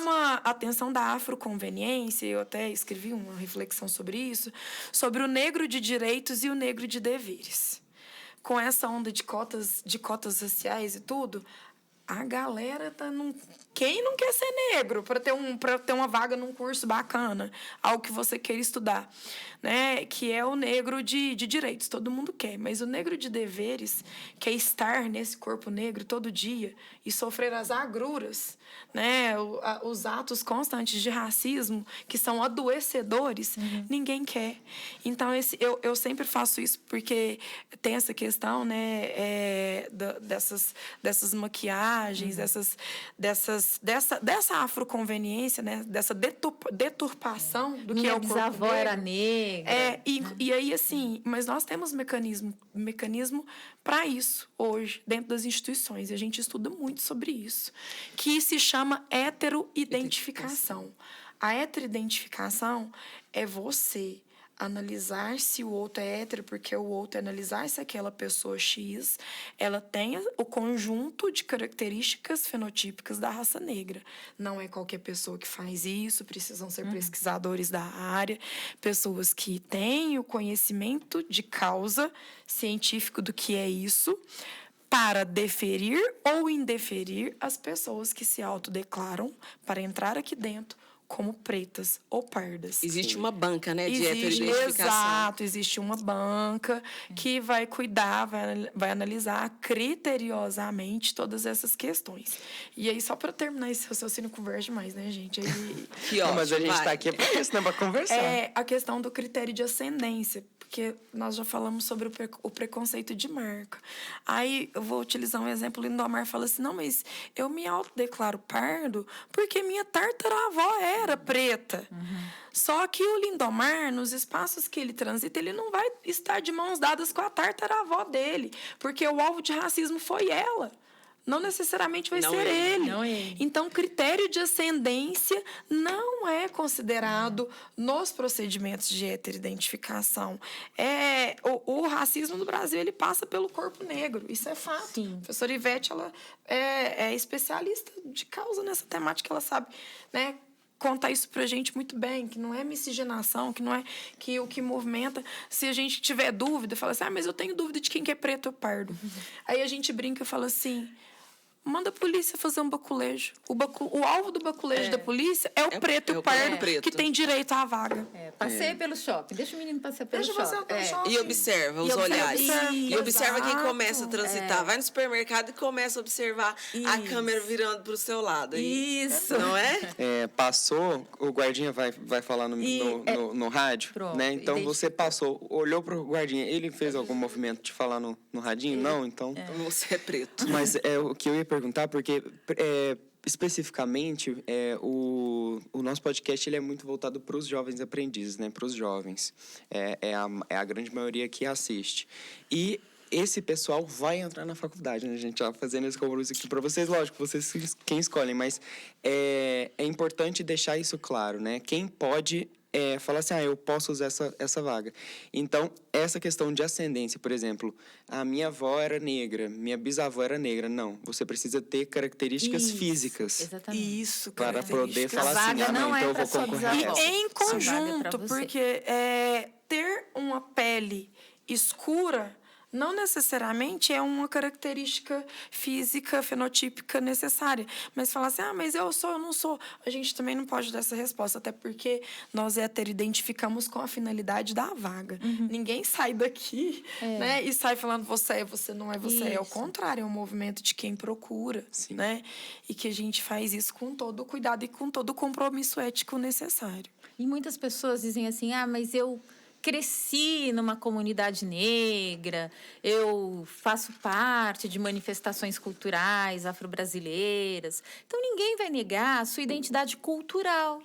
a atenção da afroconveniência, eu até escrevi uma reflexão sobre isso, sobre o negro de direitos e o negro de deveres. Com essa onda de cotas raciais e tudo, a galera tá quem não quer ser negro para ter uma vaga num curso bacana, algo que você queira estudar, né? Que é o negro de direitos, todo mundo quer, mas o negro de deveres quer estar nesse corpo negro todo dia e sofrer as agruras, né? Os atos constantes de racismo que são adoecedores, ninguém quer. Então eu sempre faço isso porque tem essa questão, né? Dessas maquiagens, dessas dessa afroconveniência, né? Dessa deturpação do que Minha é o corpo bisavó negro. era negra. E aí, assim, mas nós temos mecanismo para isso hoje, dentro das instituições, e a gente estuda muito sobre isso, que se chama heteroidentificação. A heteroidentificação é você analisar se o outro é hétero, porque o outro é analisar se aquela pessoa X ela tem o conjunto de características fenotípicas da raça negra. Não é qualquer pessoa que faz isso, precisam ser pesquisadores da área, pessoas que têm o conhecimento de causa científico do que é isso, para deferir ou indeferir as pessoas que se autodeclaram para entrar aqui dentro como pretas ou pardas. Existe uma banca, né, de Existe, heteroidentificação. exato, existe uma banca que vai cuidar, vai analisar criteriosamente todas essas questões. E aí, só para terminar esse raciocínio, converge mais, né, gente? Aí, Que ótimo, Mas a gente vai. está aqui para isso, né? Para conversar. é a questão do critério de ascendência, porque nós já falamos sobre o preconceito de marca. Aí eu vou utilizar um exemplo, o Lindomar fala assim, não, mas eu me autodeclaro pardo porque minha tataravó era preta. Só que o Lindomar, nos espaços que ele transita, ele não vai estar de mãos dadas com a tataravó dele, porque o alvo de racismo foi ela. Não necessariamente vai Não ser ele. ele. Não ele. Então, o critério de ascendência não é considerado nos procedimentos de heteroidentificação. O racismo no Brasil ele passa pelo corpo negro, isso é fato. Sim. A professora Ivete ela é especialista de causa nessa temática, ela sabe, né, conta isso pra gente muito bem, que não é miscigenação, que não é que o que movimenta. Se a gente tiver dúvida, fala assim, mas eu tenho dúvida de quem que é preto ou pardo. Aí a gente brinca e fala assim, manda a polícia fazer um baculejo. O alvo do baculejo da polícia é o preto e o pardo preto. que tem direito à vaga. Passei pelo shopping. Deixa o menino passar pelo Deixa shopping. você pelo shopping. E observa os E observa olhares. isso, E observa quem exato. começa a transitar. Vai no supermercado e começa a observar a Isso. câmera virando para o seu lado. Isso. Não é? Passou, o guardinha vai falar no rádio, Pronto, né? e Então deixa- você passou, olhou pro guardinha, ele fez algum movimento de falar no radinho? Não, então... Você é preto. Mas o que eu ia perguntar, porque especificamente o nosso podcast ele é muito voltado para os jovens aprendizes, né? Para os jovens. É a grande maioria que assiste. E esse pessoal vai entrar na faculdade, né? A gente já fazendo esse compromisso aqui para vocês, lógico, vocês quem escolhem, mas é importante deixar isso claro, né? Quem pode falar assim, eu posso usar essa vaga. Então, essa questão de ascendência, por exemplo, a minha avó era negra, minha bisavó era negra. Não, você precisa ter características Isso, físicas Exatamente. Isso, para poder características. falar A assim, vaga não é então eu pra vou sua concorrer a bisavó. essa. Em vaga é pra conjunto, você. porque ter uma pele escura não necessariamente é uma característica física, fenotípica necessária. Mas falar assim, mas eu não sou. A gente também não pode dar essa resposta, até porque nós identificamos com a finalidade da vaga. Ninguém sai daqui né, e sai falando você não é você. É o Isso. contrário, é um movimento de quem procura. Sim. Né? E que a gente faz isso com todo o cuidado e com todo o compromisso ético necessário. E muitas pessoas dizem assim, mas eu cresci numa comunidade negra, eu faço parte de manifestações culturais afro-brasileiras. Então, ninguém vai negar a sua identidade cultural.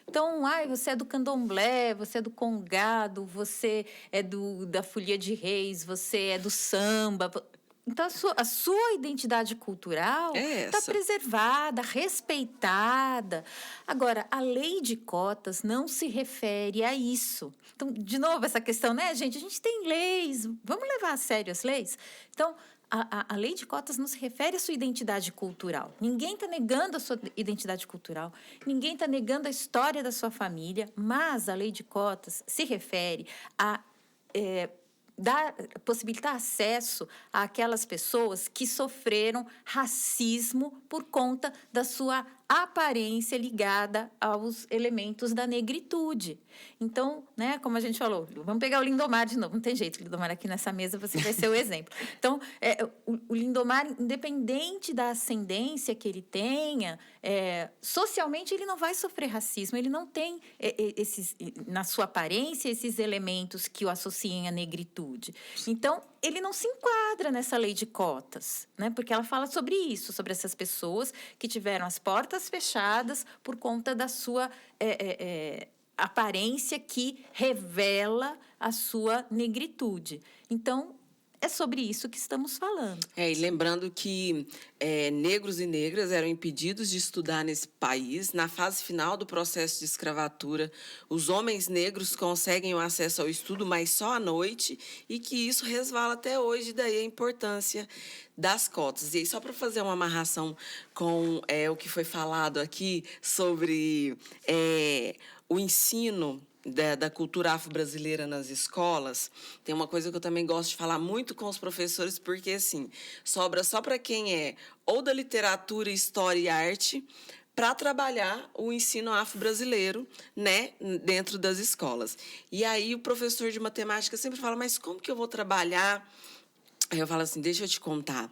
Então, você é do candomblé, você é do congado, você é da folia de reis, você é do samba. Então, a sua identidade cultural está preservada, respeitada. Agora, a lei de cotas não se refere a isso. Então, de novo, essa questão, né, gente? A gente tem leis, vamos levar a sério as leis? Então, a lei de cotas não se refere à sua identidade cultural. Ninguém está negando a sua identidade cultural, ninguém está negando a história da sua família, mas a lei de cotas se refere a possibilitar acesso àquelas pessoas que sofreram racismo por conta da sua aparência ligada aos elementos da negritude. Então, né, como a gente falou, vamos pegar o Lindomar de novo, não tem jeito, Lindomar aqui nessa mesa, você vai ser o exemplo. Então, o Lindomar, independente da ascendência que ele tenha, socialmente ele não vai sofrer racismo, ele não tem na sua aparência esses elementos que o associem à negritude. Então, ele não se enquadra nessa lei de cotas, né? Porque ela fala sobre isso, sobre essas pessoas que tiveram as portas fechadas por conta da sua aparência que revela a sua negritude. Então, é sobre isso que estamos falando. E lembrando que negros e negras eram impedidos de estudar nesse país. Na fase final do processo de escravatura, os homens negros conseguem o acesso ao estudo, mas só à noite, e que isso resvala até hoje, daí a importância das cotas. E aí, só para fazer uma amarração com o que foi falado aqui sobre o ensino da cultura afro-brasileira nas escolas, tem uma coisa que eu também gosto de falar muito com os professores, porque, assim, sobra só para quem é ou da literatura, história e arte, para trabalhar o ensino afro-brasileiro, né, dentro das escolas. E aí o professor de matemática sempre fala, mas como que eu vou trabalhar? Aí eu falo assim, deixa eu te contar.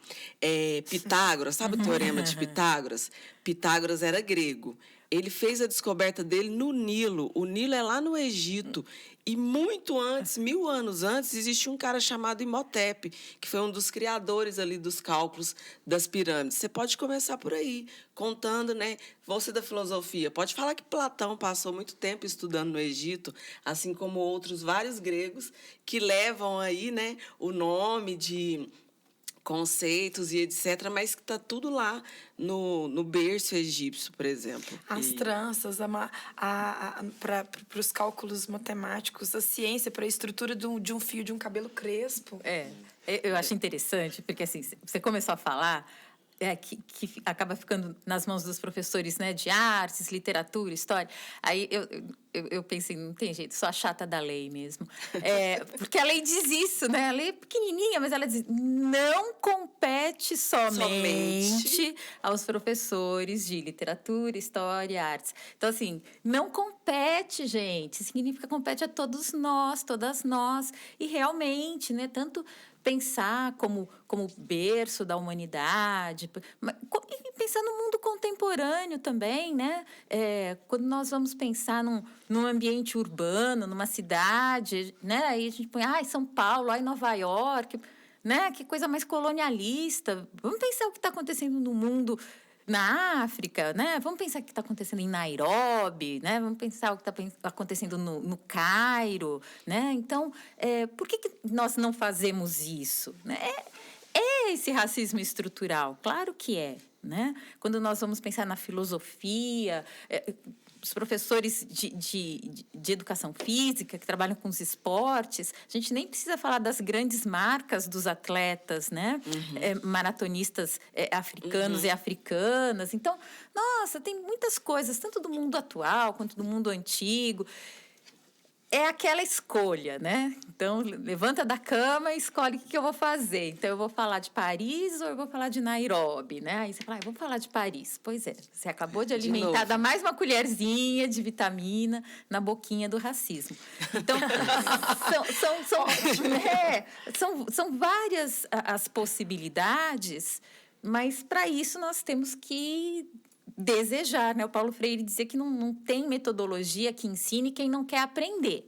Pitágoras, sabe o teorema de Pitágoras? Pitágoras era grego. Ele fez a descoberta dele no Nilo. O Nilo é lá no Egito. E muito antes, 1000 anos antes, existia um cara chamado Imhotep, que foi um dos criadores ali dos cálculos das pirâmides. Você pode começar por aí, contando, né? Você da filosofia, pode falar que Platão passou muito tempo estudando no Egito, assim como outros vários gregos que levam aí, né, o nome de conceitos e etc., mas que está tudo lá no berço egípcio, por exemplo. As tranças, para os cálculos matemáticos, a ciência para a estrutura de um fio de um cabelo crespo. Eu acho interessante, porque assim, você começou a falar que acaba ficando nas mãos dos professores, né, de artes, literatura, história. Aí eu pensei, não tem jeito, sou a chata da lei mesmo. Porque a lei diz isso, né? A lei é pequenininha, mas ela diz, não compete somente aos professores de literatura, história e artes. Então, assim, não compete, gente. Significa compete a todos nós, todas nós. E realmente, né, tanto pensar como berço da humanidade, e pensar no mundo contemporâneo também, né? Quando nós vamos pensar num ambiente urbano, numa cidade, né? Aí a gente põe, São Paulo, Nova York, né? Que coisa mais colonialista. Vamos pensar o que está acontecendo no mundo, na África, né? Vamos pensar o que está acontecendo em Nairobi, né? Vamos pensar o que está acontecendo no Cairo, né? Então, por que nós não fazemos isso? Né? Esse racismo estrutural, claro que é, né? Quando nós vamos pensar na filosofia, os professores de educação física que trabalham com os esportes, a gente nem precisa falar das grandes marcas dos atletas, né? Maratonistas africanos e africanas. Então, nossa, tem muitas coisas, tanto do mundo atual quanto do mundo antigo. É aquela escolha, né? Então, levanta da cama e escolhe o que eu vou fazer. Então, eu vou falar de Paris ou eu vou falar de Nairobi, né? Aí você fala, eu vou falar de Paris. Pois é, você acabou de alimentar, dá mais uma colherzinha de vitamina na boquinha do racismo. Então, são várias as possibilidades, mas, para isso, nós temos que desejar, né? O Paulo Freire dizia que não tem metodologia que ensine quem não quer aprender.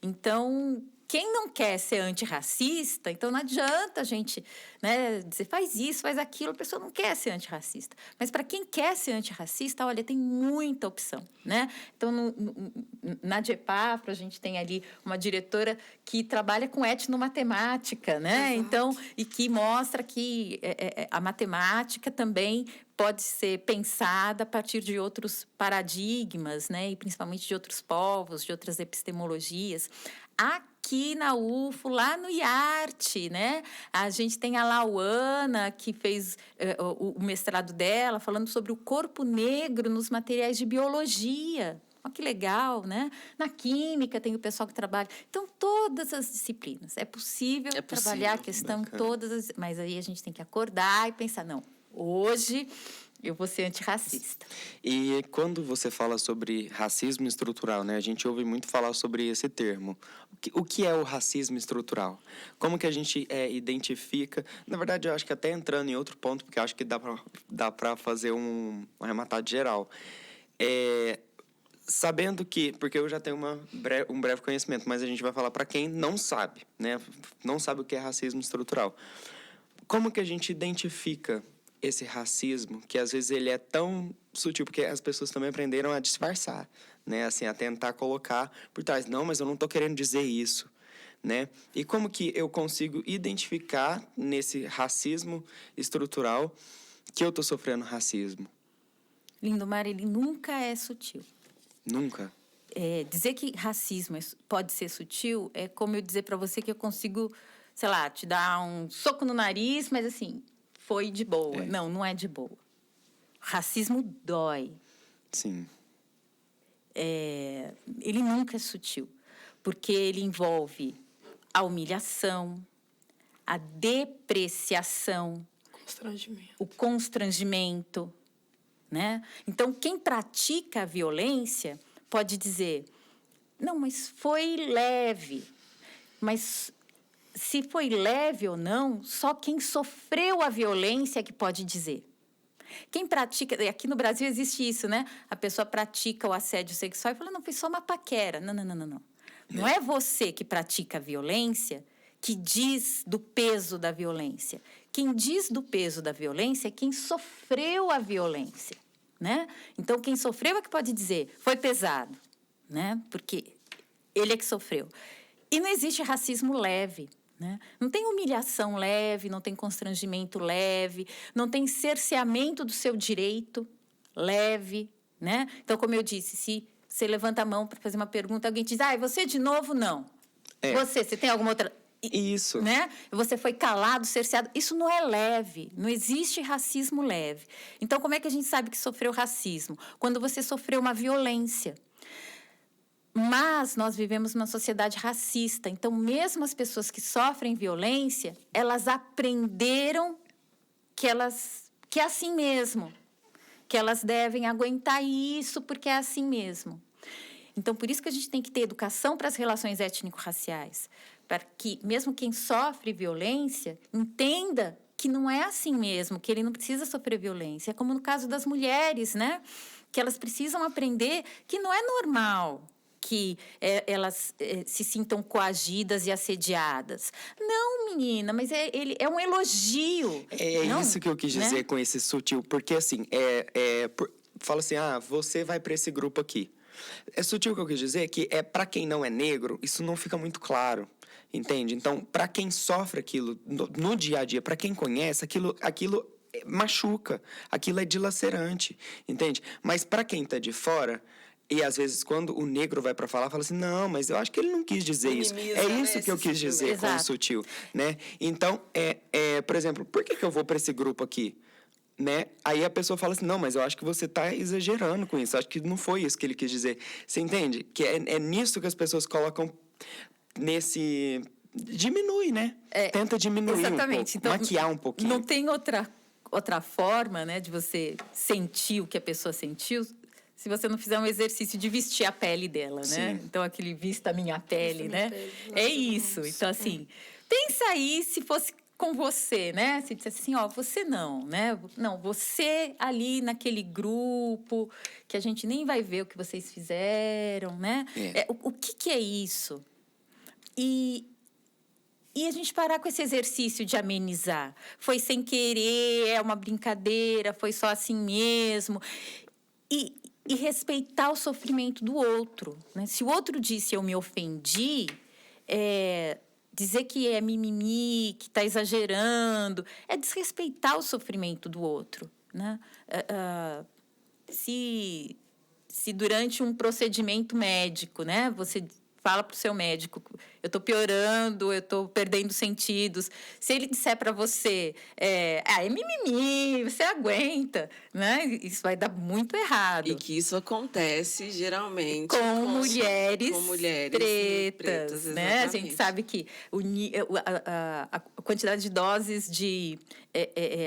Então, quem não quer ser antirracista, então não adianta a gente, né, dizer faz isso, faz aquilo, a pessoa não quer ser antirracista. Mas para quem quer ser antirracista, olha, tem muita opção, né? Então, na DEPAFRO, a gente tem ali uma diretora que trabalha com etnomatemática, né? Então, e que mostra que a matemática também pode ser pensada a partir de outros paradigmas, né? E principalmente de outros povos, de outras epistemologias. Aqui na UFO, lá no IARTE, né? A gente tem a Lauana, que fez o mestrado dela, falando sobre o corpo negro nos materiais de biologia. Olha que legal, né? Na química tem o pessoal que trabalha. Então, todas as disciplinas. É possível trabalhar a questão todas as... Mas aí a gente tem que acordar e pensar, não, hoje eu vou ser antirracista. E quando você fala sobre racismo estrutural, né? A gente ouve muito falar sobre esse termo. O que é o racismo estrutural? Como que a gente identifica? Na verdade, eu acho que até entrando em outro ponto, porque eu acho que dá para fazer um arrematado geral. Sabendo que, porque eu já tenho um breve conhecimento, mas a gente vai falar para quem não sabe, né? Não sabe o que é racismo estrutural. Como que a gente identifica esse racismo, que às vezes ele é tão sutil, porque as pessoas também aprenderam a disfarçar, né? Assim, a tentar colocar por trás. Não, mas eu não estou querendo dizer isso, né? E como que eu consigo identificar nesse racismo estrutural que eu estou sofrendo racismo? Lindomar, ele nunca é sutil. Nunca. Dizer que racismo pode ser sutil é como eu dizer para você que eu consigo, sei lá, te dar um soco no nariz, mas assim, foi de boa. Não, não é de boa. Racismo dói. Sim. Ele nunca é sutil, porque ele envolve a humilhação, a depreciação, o constrangimento, né? Então, quem pratica a violência pode dizer, não, mas foi leve. Mas se foi leve ou não, só quem sofreu a violência é que pode dizer. Quem pratica... Aqui no Brasil existe isso, né? A pessoa pratica o assédio sexual e fala, não, foi só uma paquera. Não. Não é você que pratica a violência que diz do peso da violência. Quem diz do peso da violência é quem sofreu a violência, né? Então, quem sofreu é que pode dizer, foi pesado, né? Porque ele é que sofreu. E não existe racismo leve, né? Não tem humilhação leve, não tem constrangimento leve, não tem cerceamento do seu direito leve, né? Então, como eu disse, se você levanta a mão para fazer uma pergunta, alguém te diz, você de novo? Não. Você tem alguma outra... Isso. Né? Você foi calado, cerceado. Isso não é leve. Não existe racismo leve. Então, como é que a gente sabe que sofreu racismo? Quando você sofreu uma violência. Mas nós vivemos numa sociedade racista. Então, mesmo as pessoas que sofrem violência, elas aprenderam que é assim mesmo. Que elas devem aguentar isso porque é assim mesmo. Então, por isso que a gente tem que ter educação para as relações étnico-raciais. Para que, mesmo quem sofre violência, entenda que não é assim mesmo, que ele não precisa sofrer violência. É como no caso das mulheres, né? Que elas precisam aprender que não é normal que elas se sintam coagidas e assediadas. Não, menina, mas é um elogio. Não, isso que eu quis dizer, né? Com esse sutil. Porque, assim, fala assim, você vai para esse grupo aqui. É sutil o que eu quis dizer, que para quem não é negro, isso não fica muito claro, entende? Então, para quem sofre aquilo no dia a dia, para quem conhece, aquilo machuca, aquilo é dilacerante, entende? Mas para quem tá de fora, e às vezes quando o negro vai para falar, fala assim, não, mas eu acho que ele não quis dizer isso. É isso que eu quis dizer com o sutil, né? Então, por exemplo, por que eu vou para esse grupo aqui? Né? Aí a pessoa fala assim, não, mas eu acho que você está exagerando com isso, acho que não foi isso que ele quis dizer. Você entende? Que é nisso que as pessoas colocam nesse... Diminui, né? Tenta diminuir exatamente. Um pouco, maquiar um pouquinho. Não tem outra forma, né, de você sentir o que a pessoa sentiu se você não fizer um exercício de vestir a pele dela, né? Sim. Então, aquele vista a minha pele, né? É isso. Então, assim, pensa aí se fosse com você, né? Se dissesse assim, você não, né? Não, você ali naquele grupo que a gente nem vai ver o que vocês fizeram, né? O que é isso? E a gente parar com esse exercício de amenizar. Foi sem querer, é uma brincadeira, foi só assim mesmo. E respeitar o sofrimento do outro, né? Se o outro disse eu me ofendi, dizer que é mimimi, que está exagerando, é desrespeitar o sofrimento do outro, né? Se durante um procedimento médico, né, você fala para o seu médico, eu estou piorando, eu estou perdendo sentidos. Se ele disser para você, é mimimi, você aguenta, né? Isso vai dar muito errado. E que isso acontece geralmente com mulheres pretas, né? A gente sabe que a quantidade de doses de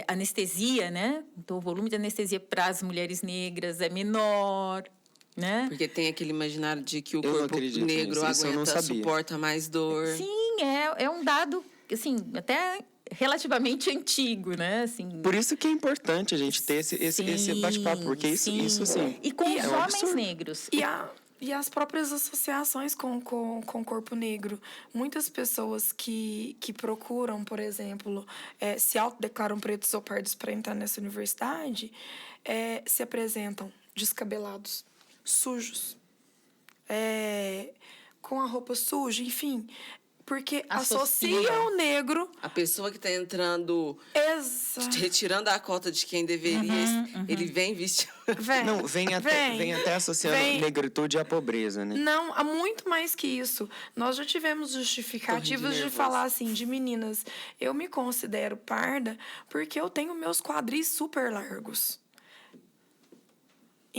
anestesia, né? Então, o volume de anestesia para as mulheres negras é menor, né? Porque tem aquele imaginário de que o Eu não corpo acredito negro nisso, isso eu não aguenta, sabia. suporta mais dor. Sim, é um dado, assim, até relativamente antigo, né? Assim, Por isso que é importante a gente ter esse bate-papo, porque isso sim. E com os um homens absurdo. negros. E as próprias associações com o corpo negro. Muitas pessoas que procuram, por exemplo, se autodeclaram pretos ou pardos para entrar nessa universidade, se apresentam descabelados, sujos, com a roupa suja, enfim. Porque associa o negro... A pessoa que está entrando, Exato. retirando a cota de quem deveria, ele vem vestido. Vem até associando negritude à pobreza, né? Não, há muito mais que isso. Nós já tivemos justificativas de falar assim, de meninas, eu me considero parda porque eu tenho meus quadris super largos.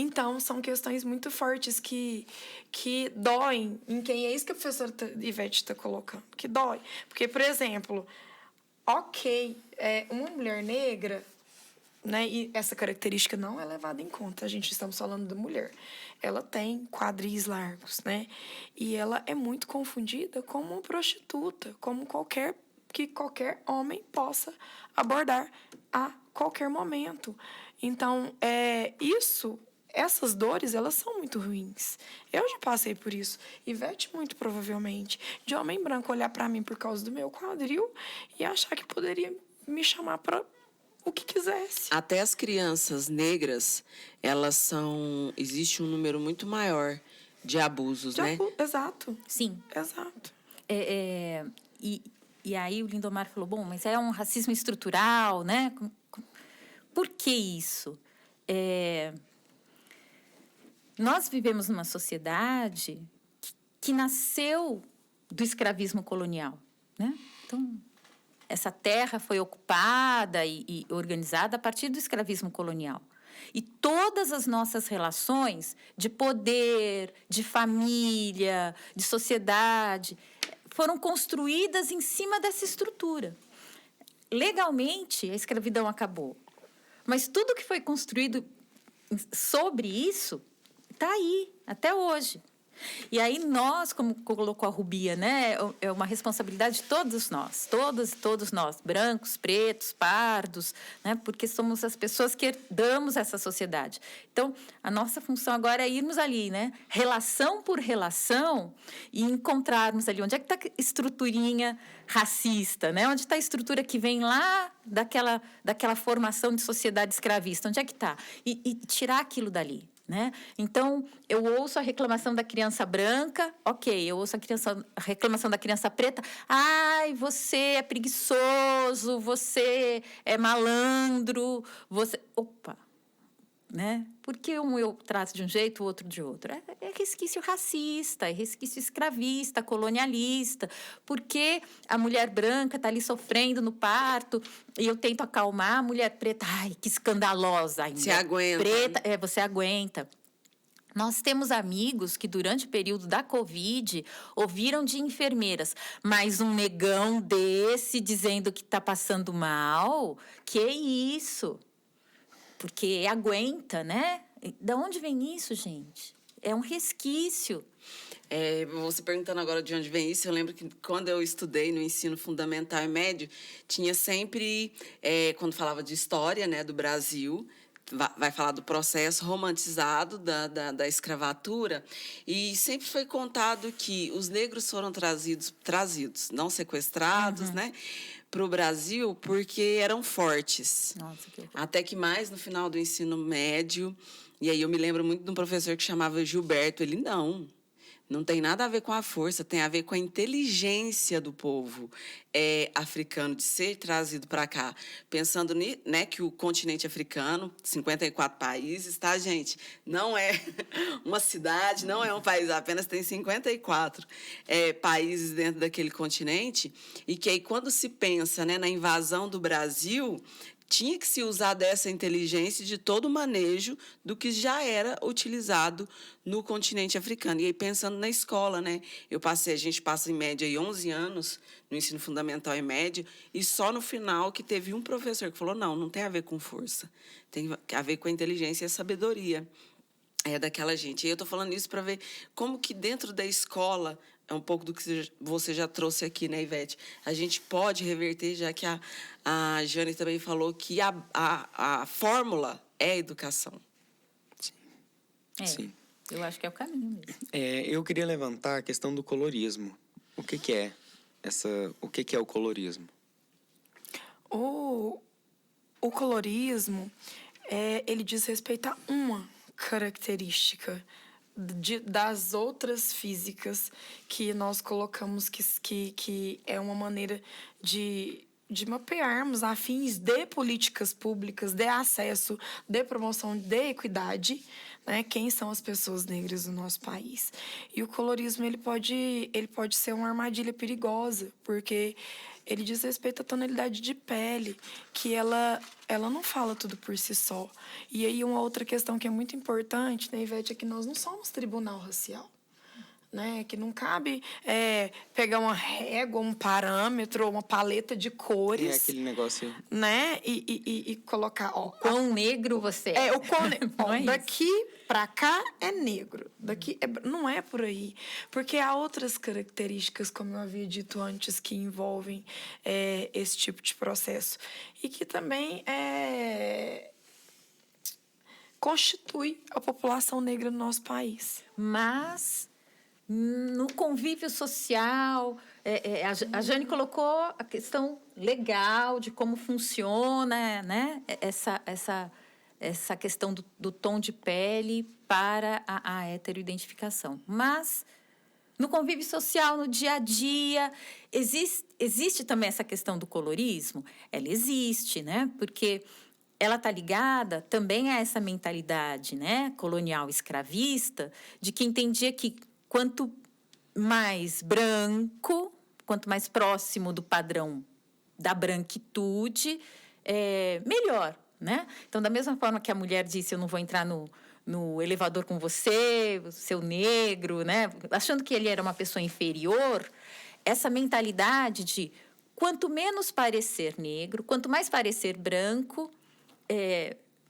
Então, são questões muito fortes que doem em quem é isso que a professora Ivete está colocando, que dói. Porque, por exemplo, uma mulher negra, né, e essa característica não é levada em conta, a gente estamos falando da mulher. Ela tem quadris largos, né? E ela é muito confundida como uma prostituta, como qualquer homem possa abordar a qualquer momento. Então, essas dores, elas são muito ruins. Eu já passei por isso. Ivete, muito provavelmente. De homem branco olhar para mim por causa do meu quadril e achar que poderia me chamar para o que quisesse. Até as crianças negras, existe um número muito maior de abusos, né? Exato. Sim. Exato. E aí o Lindomar falou, bom, mas é um racismo estrutural, né? Por que isso? Nós vivemos numa sociedade que nasceu do escravismo colonial, né? Então, essa terra foi ocupada e organizada a partir do escravismo colonial. E todas as nossas relações de poder, de família, de sociedade, foram construídas em cima dessa estrutura. Legalmente, a escravidão acabou. Mas tudo que foi construído sobre isso está aí, até hoje. E aí nós, como colocou a Rubia, né, é uma responsabilidade de todos nós, todos nós, brancos, pretos, pardos, né, porque somos as pessoas que herdamos essa sociedade. Então, a nossa função agora é irmos ali, né, relação por relação, e encontrarmos ali onde é que está a estruturinha racista, né, onde está a estrutura que vem lá daquela formação de sociedade escravista, onde é que está? E tirar aquilo dali. Né? Então, eu ouço a reclamação da criança branca, eu ouço a reclamação da criança preta, ai, você é preguiçoso, você é malandro, Opa! Né? Por que um eu trato de um jeito, o outro de outro? É resquício racista, é resquício escravista, colonialista. Porque a mulher branca está ali sofrendo no parto e eu tento acalmar a mulher preta. Ai, que escandalosa. Você aguenta. Preta, você aguenta. Nós temos amigos que, durante o período da Covid, ouviram de enfermeiras, mas um negão desse dizendo que está passando mal, que isso? Porque aguenta, né? De onde vem isso, gente? É um resquício. Você perguntando agora de onde vem isso, eu lembro que quando eu estudei no ensino fundamental e médio, tinha sempre, quando falava de história, né, do Brasil, vai falar do processo romantizado da escravatura, e sempre foi contado que os negros foram trazidos, não sequestrados, né, para o Brasil porque eram fortes. Nossa, que horror. Até que mais no final do ensino médio, e aí eu me lembro muito de um professor que chamava Gilberto, ele Não tem nada a ver com a força, tem a ver com a inteligência do povo africano de ser trazido para cá. Pensando né, que o continente africano, 54 países, tá, gente? Não é uma cidade, não é um país, apenas tem 54 países dentro daquele continente. E que aí, quando se pensa, né, na invasão do Brasil, tinha que se usar dessa inteligência de todo o manejo do que já era utilizado no continente africano. E aí, pensando na escola, né? A gente passa, em média, aí 11 anos no ensino fundamental e médio, e só no final que teve um professor que falou, não tem a ver com força, tem a ver com a inteligência e a sabedoria daquela gente. E eu estou falando isso para ver como que dentro da escola, é um pouco do que você já trouxe aqui, né, Ivete? A gente pode reverter, já que a Jane também falou que a fórmula é a educação. Sim. Eu acho que é o caminho mesmo. Eu queria levantar a questão do colorismo. O que é o colorismo? O colorismo, ele diz respeito a uma característica das outras físicas que nós colocamos que é uma maneira de mapearmos a fins de políticas públicas, de acesso, de promoção de equidade, né? Quem são as pessoas negras do nosso país. E o colorismo ele pode ser uma armadilha perigosa, porque ele diz respeito à tonalidade de pele, que ela não fala tudo por si só. E aí uma outra questão que é muito importante, né, Ivete, é que nós não somos tribunal racial. Né? Que não cabe pegar uma régua, um parâmetro, uma paleta de cores. Aquele negócio. Né? E colocar. Ó, quão negro você é. O quão negro. Daqui pra cá é negro. Daqui não é por aí. Porque há outras características, como eu havia dito antes, que envolvem esse tipo de processo. E que também constitui a população negra no nosso país. Mas no convívio social, a Jane colocou a questão legal de como funciona, né? Essa questão do tom de pele para a heteroidentificação. Mas no convívio social, no dia a dia, existe também essa questão do colorismo? Ela existe, né? Porque ela está ligada também a essa mentalidade, né, colonial escravista, de que entendia que quanto mais branco, quanto mais próximo do padrão da branquitude, melhor, né? Então, da mesma forma que a mulher disse, eu não vou entrar no elevador com você, seu negro, né? Achando que ele era uma pessoa inferior, essa mentalidade de quanto menos parecer negro, quanto mais parecer branco,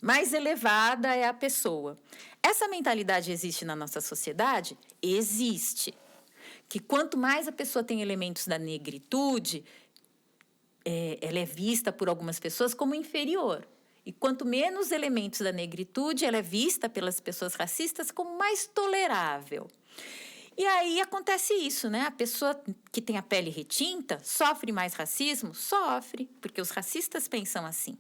mais elevada é a pessoa. Essa mentalidade existe na nossa sociedade? Existe. Que quanto mais a pessoa tem elementos da negritude, ela é vista por algumas pessoas como inferior. E quanto menos elementos da negritude, ela é vista pelas pessoas racistas como mais tolerável. E aí acontece isso, né? A pessoa que tem a pele retinta sofre mais racismo? Sofre, porque os racistas pensam assim.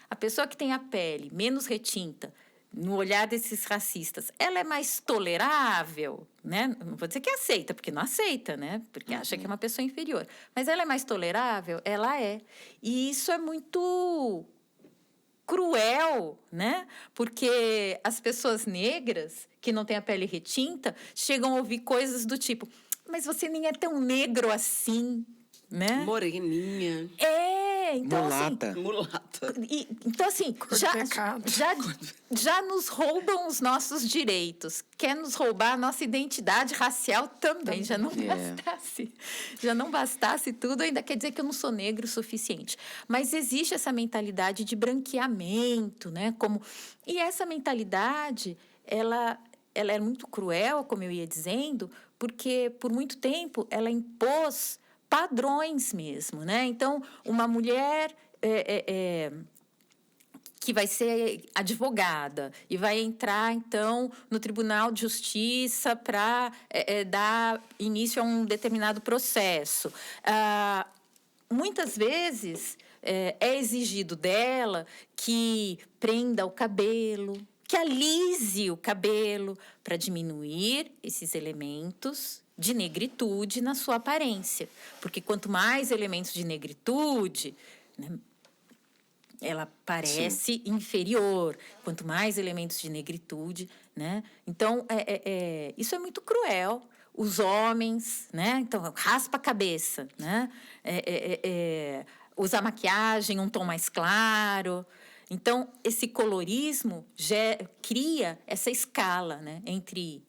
A pessoa que tem a pele menos retinta, no olhar desses racistas, ela é mais tolerável, né? Não vou dizer que aceita, porque não aceita, né? Porque acha que é uma pessoa inferior. Mas ela é mais tolerável? Ela é. E isso é muito cruel, né? Porque as pessoas negras que não têm a pele retinta chegam a ouvir coisas do tipo, mas você nem é tão negro assim, né? Moreninha. Então, mulata. Assim, mulata. Então, assim, já nos roubam os nossos direitos. Quer nos roubar a nossa identidade racial também. Já não bastasse tudo, ainda quer dizer que eu não sou negro o suficiente. Mas existe essa mentalidade de branqueamento, né? E essa mentalidade, ela é muito cruel, como eu ia dizendo, porque, por muito tempo, ela impôs padrões mesmo, né? Então, uma mulher que vai ser advogada e vai entrar, então, no Tribunal de Justiça para dar início a um determinado processo. Muitas vezes é exigido dela que prenda o cabelo, que alise o cabelo para diminuir esses elementos de negritude na sua aparência. Porque quanto mais elementos de negritude, né, ela parece inferior. Quanto mais elementos de negritude, né? Então, isso é muito cruel. Os homens, né? Então, raspa a cabeça, né? Usa maquiagem, um tom mais claro. Então, esse colorismo cria essa escala, né, entre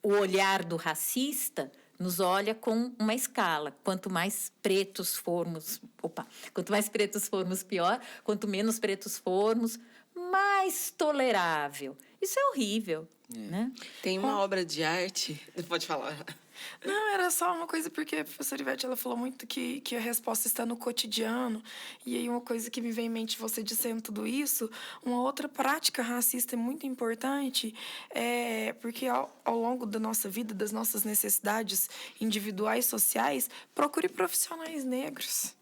o olhar do racista, nos olha com uma escala. Quanto mais pretos formos, pior. Quanto menos pretos formos, mais tolerável. Isso é horrível, né? Tem uma obra de arte... Pode falar. Não, era só uma coisa, porque a professora Ivete, ela falou muito que a resposta está no cotidiano. E aí uma coisa que me vem em mente, você dizendo tudo isso, uma outra prática racista muito importante, porque ao longo da nossa vida, das nossas necessidades individuais, sociais, procure profissionais negros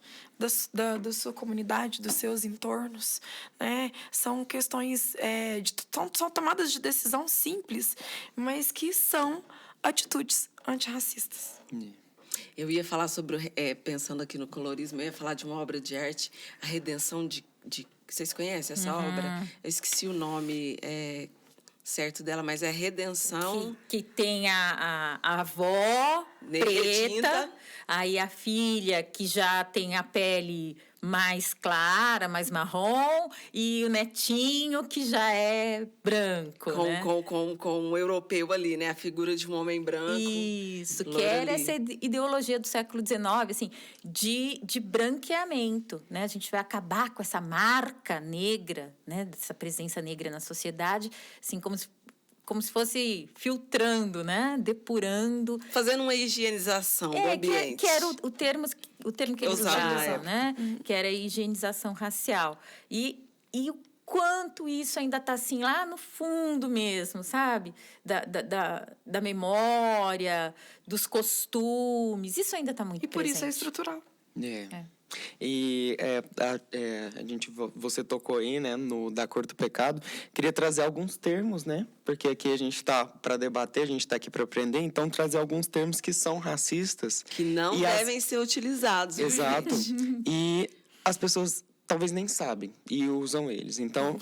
da sua comunidade, dos seus entornos, né? São questões, são tomadas de decisão simples, mas que são atitudes antirracistas. Eu ia falar sobre, pensando aqui no colorismo, eu ia falar de uma obra de arte, A Redenção de vocês conhecem essa obra? Eu esqueci o nome certo dela, mas é Redenção... Que tem a avó preta, aí a filha que já tem a pele mais clara, mais marrom, e o netinho que já é branco, né? Com um europeu ali, né? A figura de um homem branco. Isso, que era essa ideologia do século XIX, assim, de branqueamento, né? A gente vai acabar com essa marca negra, né? Dessa presença negra na sociedade, assim, como se fosse filtrando, né? Depurando. Fazendo uma higienização do ambiente. Que era o termo que eles usavam, né? Que era a higienização racial. E o quanto isso ainda está assim, lá no fundo mesmo, sabe? Da memória, dos costumes. Isso ainda está muito presente. E por isso é estrutural. E você tocou aí, né, no Da Cor do Pecado. Queria trazer alguns termos, né? Porque aqui a gente está para debater, a gente está aqui para aprender. Então, trazer alguns termos que são racistas. Que não devem ser utilizados. Exato. E as pessoas talvez nem sabem e usam eles. Então,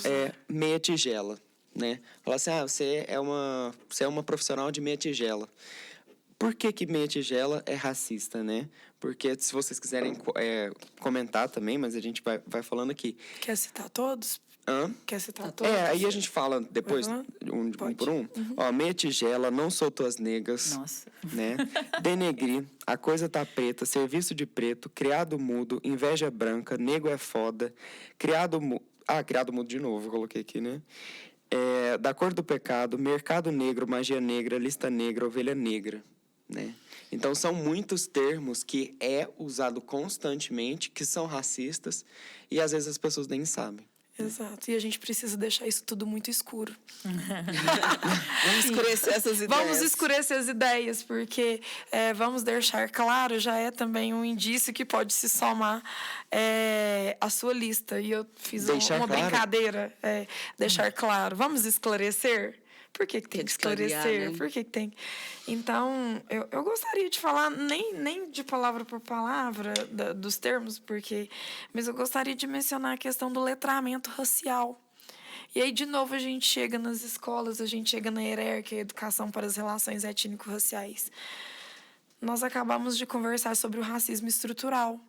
meia tigela, né? Falar assim, você é uma profissional de meia tigela. Por que meia tigela é racista, né? Porque se vocês quiserem comentar também, mas a gente vai falando aqui. Quer citar todos? Quer citar todos? Aí a gente fala depois, um por um. Ó, meia tigela, não sou tuas negas. Nossa. Né? Denegrir, a coisa tá preta, serviço de preto, criado mudo, inveja branca, nego é foda, criado mudo de novo, eu coloquei aqui, né? Da Cor do Pecado, mercado negro, magia negra, lista negra, ovelha negra, né? Então, são muitos termos que é usado constantemente, que são racistas, e às vezes as pessoas nem sabem. Exato. E a gente precisa deixar isso tudo muito escuro. Vamos escurecer essas ideias. Vamos escurecer as ideias, porque vamos deixar claro, já é também um indício que pode se somar à sua lista. E eu fiz uma brincadeira. Deixar claro. Vamos esclarecer? Por que tem que esclarecer? Né? Por que tem? Então, eu gostaria de falar, nem de palavra por palavra dos termos, mas eu gostaria de mencionar a questão do letramento racial. E aí, de novo, a gente chega nas escolas, a gente chega na hierarquia, educação para as relações étnico-raciais. Nós acabamos de conversar sobre o racismo estrutural.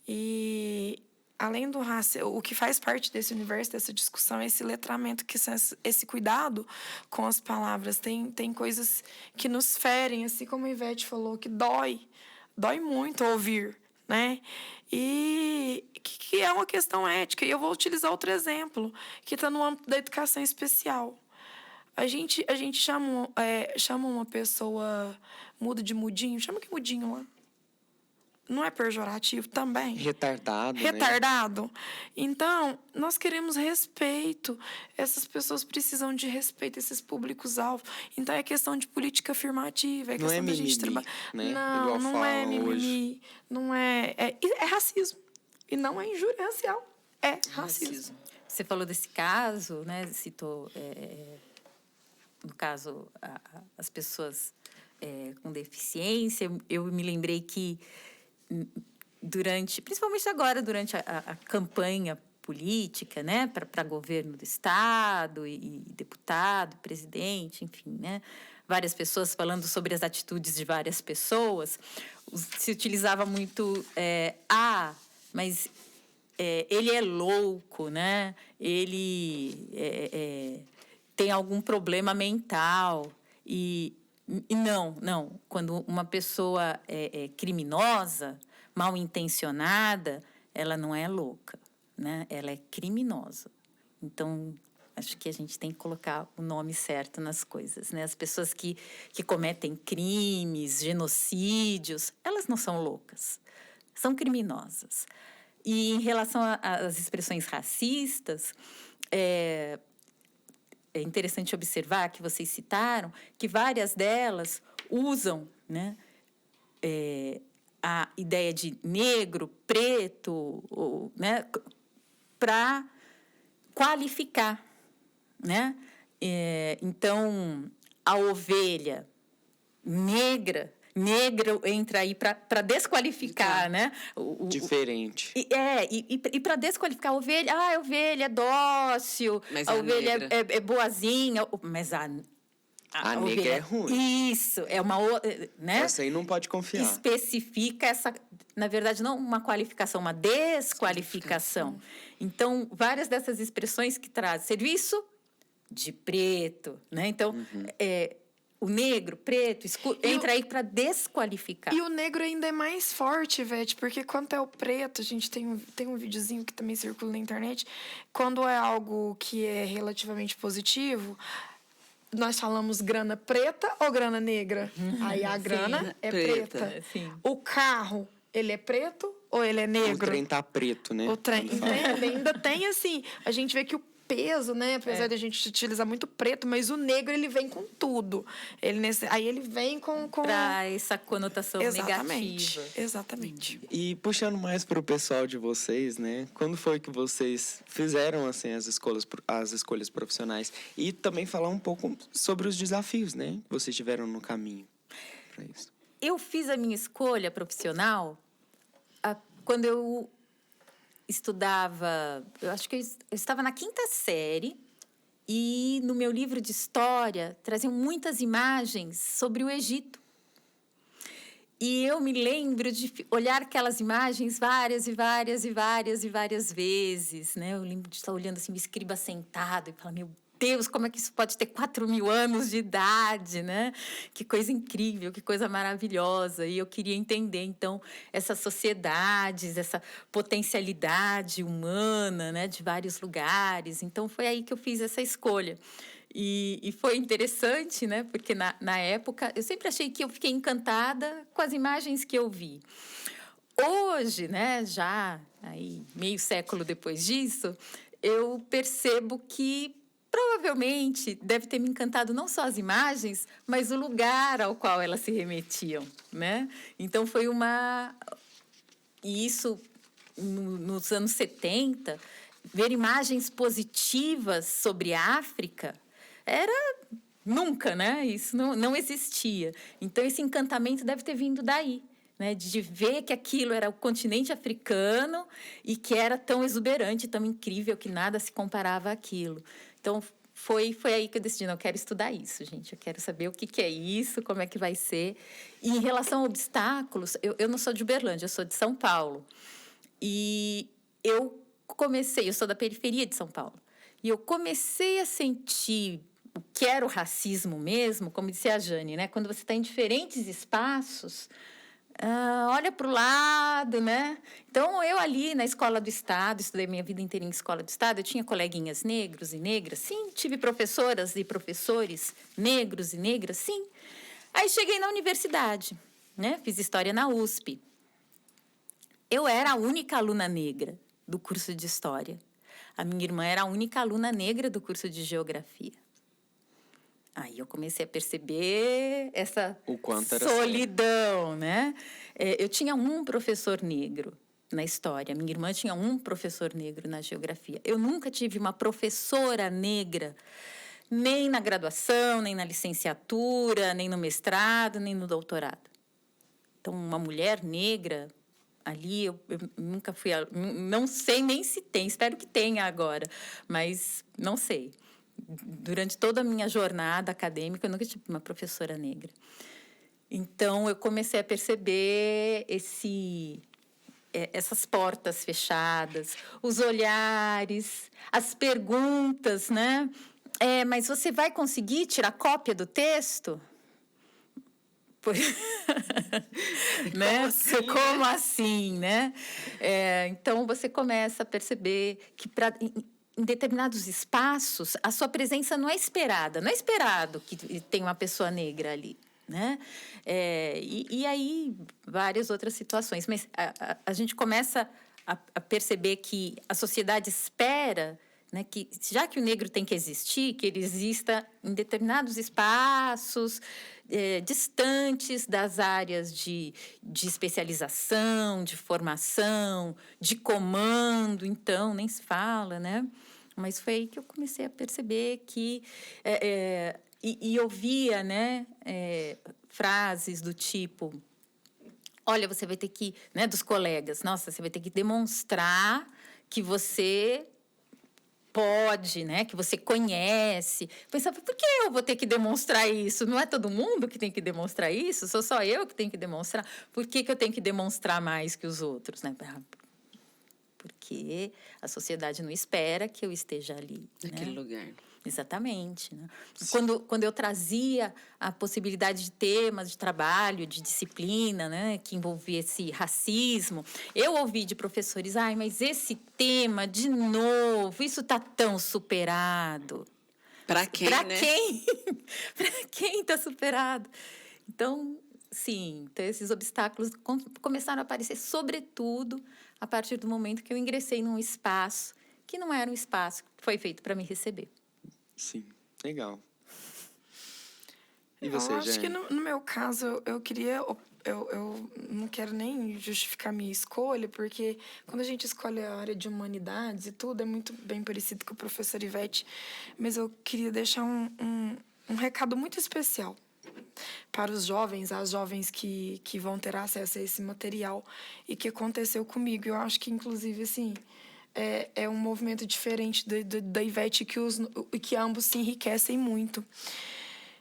E além do racismo, o que faz parte desse universo, dessa discussão, é esse letramento, esse cuidado com as palavras. Tem coisas que nos ferem, assim como a Ivete falou, que dói muito ouvir, né? E que é uma questão ética. E eu vou utilizar outro exemplo, que está no âmbito da educação especial. A gente chama uma pessoa muda de mudinho, chama que mudinho lá. Não é pejorativo também? Retardado. Né? Então, nós queremos respeito. Essas pessoas precisam de respeito, esses públicos-alvo. Então, é questão de política afirmativa. É questão da gente trabalhar. Né? Não é mimimi. Não é racismo. E não é injúria racial. É racismo. você falou desse caso, né? Citou, no caso, as pessoas com deficiência. Eu me lembrei que principalmente agora, durante a campanha política, né, para governo do estado e deputado, presidente, enfim, né, várias pessoas falando sobre as atitudes de várias pessoas, se utilizava muito mas ele é louco, né? Ele tem algum problema mental e não. Quando uma pessoa é criminosa, mal intencionada, ela não é louca, né? Ela é criminosa. Então, acho que a gente tem que colocar o nome certo nas coisas, né? As pessoas que cometem crimes, genocídios, elas não são loucas, são criminosas. E em relação às expressões racistas, é interessante observar que vocês citaram que várias delas usam, né, a ideia de negro, preto, né, para qualificar, né? Então, a ovelha negra, negro entra aí para desqualificar, né? Diferente. E para desqualificar a ovelha, a ovelha é dócil, Mas a é ovelha negra. é boazinha, mas a A ovelha negra é ruim. Isso, é uma, né? Essa aí não pode confiar. Especifica essa, na verdade, não uma qualificação, uma desqualificação. Então, várias dessas expressões que trazem serviço de preto, né? Então, o negro, preto, escuro, entra aí para desqualificar. E o negro ainda é mais forte, Vete, porque quando é o preto, a gente tem um videozinho que também circula na internet, quando é algo que é relativamente positivo, nós falamos grana preta ou grana negra? Aí a grana é preta. Sim. O carro, ele é preto ou ele é negro? O trem tá preto, né? O trem, Quando fala. entende? Ainda tem assim, a gente vê que o peso, né, apesar de a gente utilizar muito preto, mas o negro ele vem com tudo. Aí ele vem com Para essa conotação exatamente, negativa. exatamente. E puxando mais para o pessoal de vocês, né? Quando foi que vocês fizeram assim as escolhas profissionais e também falar um pouco sobre os desafios, né, que vocês tiveram no caminho para isso? Eu fiz a minha escolha profissional quando eu estudava, eu acho que eu estava na 5ª série e no meu livro de história traziam muitas imagens sobre o Egito. E eu me lembro de olhar aquelas imagens várias vezes, né? Eu lembro de estar olhando assim, o escriba sentado e falar, meu Deus, como é que isso pode ter 4.000 anos de idade, né? Que coisa incrível, que coisa maravilhosa. E eu queria entender, então, essas sociedades, essa potencialidade humana, né? De vários lugares. Então, foi aí que eu fiz essa escolha. E foi interessante, né? Porque na época, eu sempre achei que eu fiquei encantada com as imagens que eu vi. Hoje, né? Já aí, meio século depois disso, eu percebo que provavelmente deve ter me encantado não só as imagens, mas o lugar ao qual elas se remetiam, né? Então, foi E isso, nos anos 70, ver imagens positivas sobre a África era nunca, né? Isso não existia. Então, esse encantamento deve ter vindo daí, né? De ver que aquilo era o continente africano e que era tão exuberante, tão incrível, que nada se comparava àquilo. Então, foi aí que eu decidi, não, eu quero estudar isso, gente. Eu quero saber o que é isso, como é que vai ser. E em relação a obstáculos, eu não sou de Uberlândia, eu sou de São Paulo. E eu sou da periferia de São Paulo. E eu comecei a sentir o que era o racismo mesmo, como disse a Jane, né? Quando você está em diferentes espaços, olha para o lado, né? Então, eu ali na Escola do Estado, estudei minha vida inteira em Escola do Estado, eu tinha coleguinhas negros e negras, sim. Tive professoras e professores negros e negras, sim. Aí, cheguei na universidade, né? Fiz História na USP. Eu era a única aluna negra do curso de História. A minha irmã era a única aluna negra do curso de Geografia. Aí eu comecei a perceber essa O quanto era solidão, né? Eu tinha um professor negro, na história. Minha irmã tinha um professor negro na geografia. Eu nunca tive uma professora negra, nem na graduação, nem na licenciatura, nem no mestrado, nem no doutorado. Então, uma mulher negra ali, eu nunca fui... Não sei nem se tem, espero que tenha agora, mas não sei. Durante toda a minha jornada acadêmica, eu nunca tive uma professora negra. Então, eu comecei a perceber essas portas fechadas, os olhares, as perguntas, né? Mas você vai conseguir tirar cópia do texto? Né? Como assim, né? Então, você começa a perceber que em determinados espaços, a sua presença não é esperada. Não é esperado que tenha uma pessoa negra ali, né? E aí, várias outras situações. Mas a gente começa a perceber que a sociedade espera, né, que, já que o negro tem que existir, que ele exista em determinados espaços distantes das áreas de especialização, de formação, de comando, então, nem se fala, né? Mas foi aí que eu comecei a perceber que... E ouvia, né, frases do tipo... Olha, você vai ter que... Né, dos colegas. Nossa, você vai ter que demonstrar que você... pode, né? Que você conhece. Pensava, por que eu vou ter que demonstrar isso? Não é todo mundo que tem que demonstrar isso? Sou só eu que tenho que demonstrar? Por que eu tenho que demonstrar mais que os outros, né? Porque a sociedade não espera que eu esteja ali. Naquele né? lugar. Exatamente. Né? Quando eu trazia a possibilidade de temas de trabalho, de disciplina, né, que envolvia esse racismo, eu ouvi de professores, mas esse tema, de novo, isso está tão superado. Para quem, pra né? Quem? Para quem está superado? Então, sim, então esses obstáculos começaram a aparecer, sobretudo, a partir do momento que eu ingressei num espaço que não era um espaço que foi feito para me receber. Sim, legal. E você, Eu acho Jane? que no meu caso, eu queria... Eu não quero nem justificar minha escolha, porque quando a gente escolhe a área de humanidades e tudo, é muito bem parecido com o professor Ivete, mas eu queria deixar um recado muito especial para os jovens, as jovens que vão ter acesso a esse material e que aconteceu comigo. Eu acho que, inclusive, assim... É um movimento diferente da Ivete que ambos se enriquecem muito.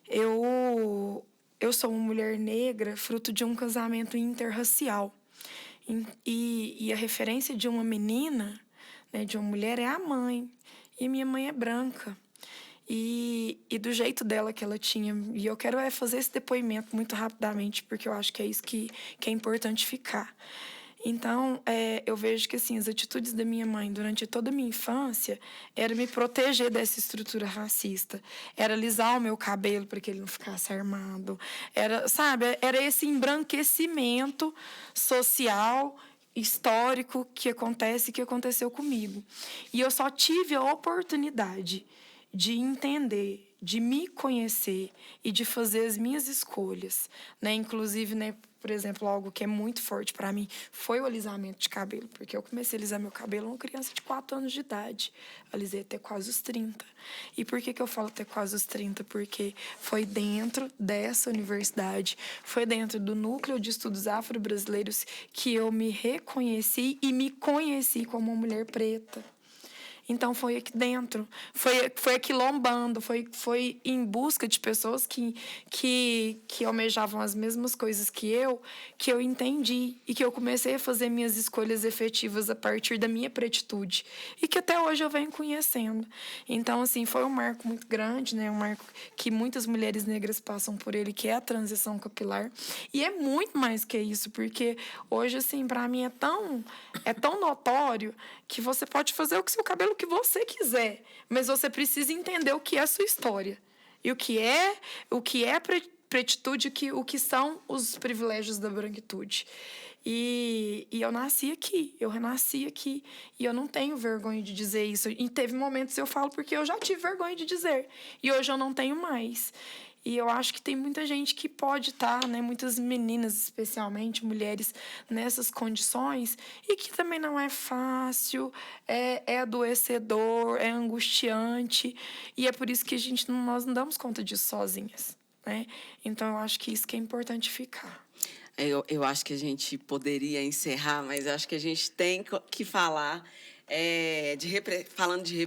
Eu sou uma mulher negra, fruto de um casamento interracial. E a referência de uma menina, né, de uma mulher, é a mãe. E minha mãe é branca. E do jeito dela que ela tinha. E eu quero fazer esse depoimento muito rapidamente, porque eu acho que é isso que é importante ficar. Então, eu vejo que assim, as atitudes da minha mãe durante toda a minha infância era me proteger dessa estrutura racista. Era alisar o meu cabelo para que ele não ficasse armado. Era esse embranquecimento social, histórico que aconteceu comigo. E eu só tive a oportunidade de entender, de me conhecer e de fazer as minhas escolhas, né? Inclusive, né, por exemplo, algo que é muito forte para mim foi o alisamento de cabelo, porque eu comecei a alisar meu cabelo uma criança de 4 anos de idade. Alisei até quase os 30. E por que eu falo até quase os 30? Porque foi dentro dessa universidade, foi dentro do Núcleo de Estudos Afro-Brasileiros que eu me reconheci e me conheci como uma mulher preta. Então, foi aqui dentro, foi aqui lombando, foi em busca de pessoas que almejavam as mesmas coisas que eu entendi e que eu comecei a fazer minhas escolhas efetivas a partir da minha pretitude e que até hoje eu venho conhecendo. Então, assim, foi um marco muito grande, né? Um marco que muitas mulheres negras passam por ele, que é a transição capilar. E é muito mais que isso, porque hoje, assim, para mim é tão notório que você pode fazer o seu cabelo que você quiser, mas você precisa entender o que é a sua história e o que é pretitude, o que são os privilégios da branquitude. E eu nasci aqui, eu renasci aqui, e eu não tenho vergonha de dizer isso. E teve momentos eu falo porque eu já tive vergonha de dizer, e hoje eu não tenho mais. E eu acho que tem muita gente que pode estar, né, muitas meninas, especialmente mulheres, nessas condições, e que também não é fácil, é adoecedor, é angustiante, e é por isso que nós não damos conta disso sozinhas, né? Então, eu acho que isso que é importante ficar. Eu acho que a gente poderia encerrar, mas eu acho que a gente tem que falar falando de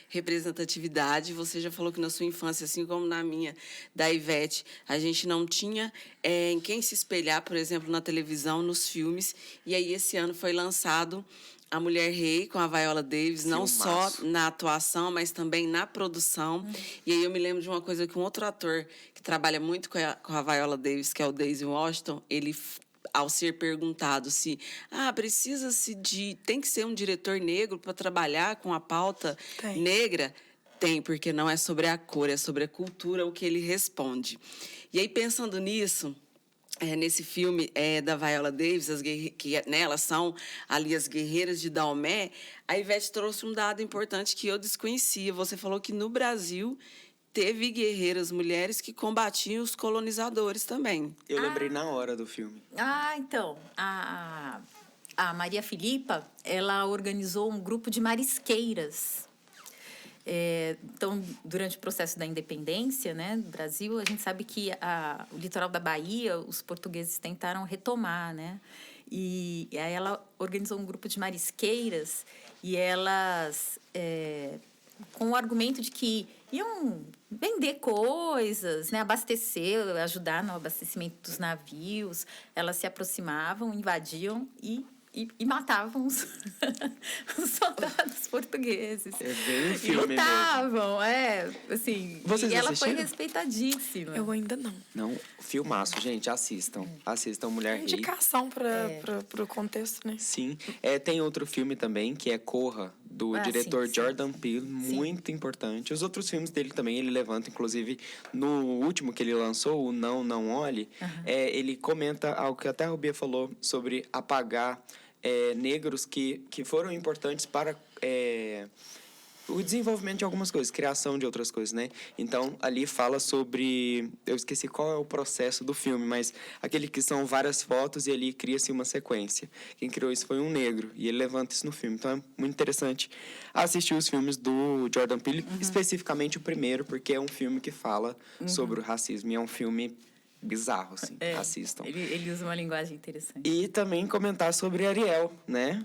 representatividade. Você já falou que na sua infância, assim como na minha, da Ivete, a gente não tinha em quem se espelhar, por exemplo, na televisão, nos filmes. E aí, esse ano foi lançado A Mulher Rei, com a Viola Davis, não só na atuação, mas também na produção. E aí eu me lembro de uma coisa que um outro ator que trabalha muito com a Viola Davis, que é o Daisy Washington, ele, ao ser perguntado se tem que ser um diretor negro para trabalhar com a pauta negra, tem, porque não é sobre a cor, é sobre a cultura o que ele responde. E aí, pensando nisso, nesse filme da Viola Davis, elas são ali as guerreiras de Daomé, a Ivete trouxe um dado importante que eu desconhecia. Você falou que no Brasil teve guerreiras mulheres que combatiam os colonizadores também. Eu lembrei na hora do filme. Então, a Maria Filipa, ela organizou um grupo de marisqueiras. Então, durante o processo da independência, né, do Brasil, a gente sabe que o litoral da Bahia, os portugueses tentaram retomar, né? E aí ela organizou um grupo de marisqueiras e elas, com o argumento de que iam vender coisas, né, abastecer, ajudar no abastecimento dos navios, elas se aproximavam, invadiam e matavam os soldados portugueses. É bem um filme lutavam, assim. Vocês e ela assistiram? foi respeitadíssima. Eu ainda não. Não, filmaço, gente, assistam. Assistam Mulher Rei. Indicação para o contexto, né? Sim. Tem outro filme também, que é Corra, do diretor sim. Jordan Peele, muito importante. Os outros filmes dele também, ele levanta, inclusive, no último que ele lançou, o Não, Não Olhe, ele comenta algo que até a Rubia falou sobre apagar negros que foram importantes para o desenvolvimento de algumas coisas, criação de outras coisas, né? Então, ali fala sobre... Eu esqueci qual é o processo do filme, mas aquele que são várias fotos e ali cria-se uma sequência. Quem criou isso foi um negro, e ele levanta isso no filme. Então, é muito interessante assistir os filmes do Jordan Peele, especificamente o primeiro, porque é um filme que fala sobre o racismo, e é um filme bizarro, assim. Assistam. Ele usa uma linguagem interessante. E também comentar sobre Ariel, né?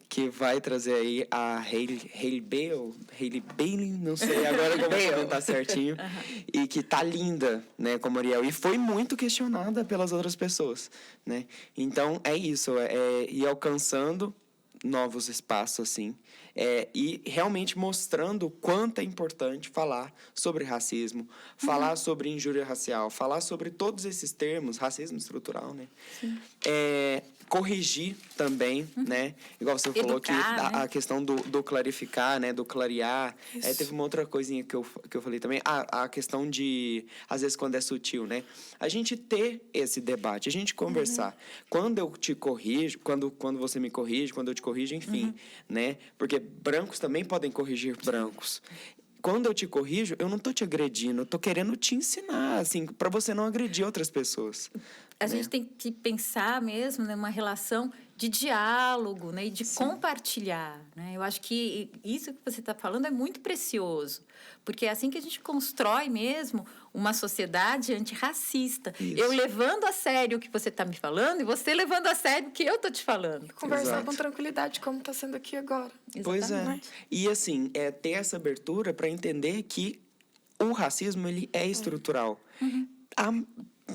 Que vai trazer aí a Hailey Bailey, não sei agora como comentar certinho. E que tá linda, né, como Ariel. E foi muito questionada pelas outras pessoas, né? Então, é isso. Ir alcançando novos espaços, assim. E realmente mostrando o quanto é importante falar sobre racismo, falar sobre injúria racial, falar sobre todos esses termos, racismo estrutural, né? Corrigir também, né? Igual você falou que a questão do clarificar, né? Do clarear. Teve uma outra coisinha que eu falei também. A questão de, às vezes, quando é sutil, né? A gente ter esse debate, a gente conversar. Quando eu te corrijo, quando você me corrige, quando eu te corrijo, enfim, né? Porque brancos também podem corrigir brancos. Quando eu te corrijo, eu não tô te agredindo, eu tô querendo te ensinar, assim, para você não agredir outras pessoas. A gente tem que pensar mesmo numa relação de diálogo, né, e de compartilhar, né? Eu acho que isso que você está falando é muito precioso, porque é assim que a gente constrói mesmo uma sociedade antirracista. Isso. Eu levando a sério o que você está me falando e você levando a sério o que eu estou te falando. Conversar com tranquilidade, como está sendo aqui agora. Pois é. E, assim, ter essa abertura para entender que o racismo, ele é estrutural.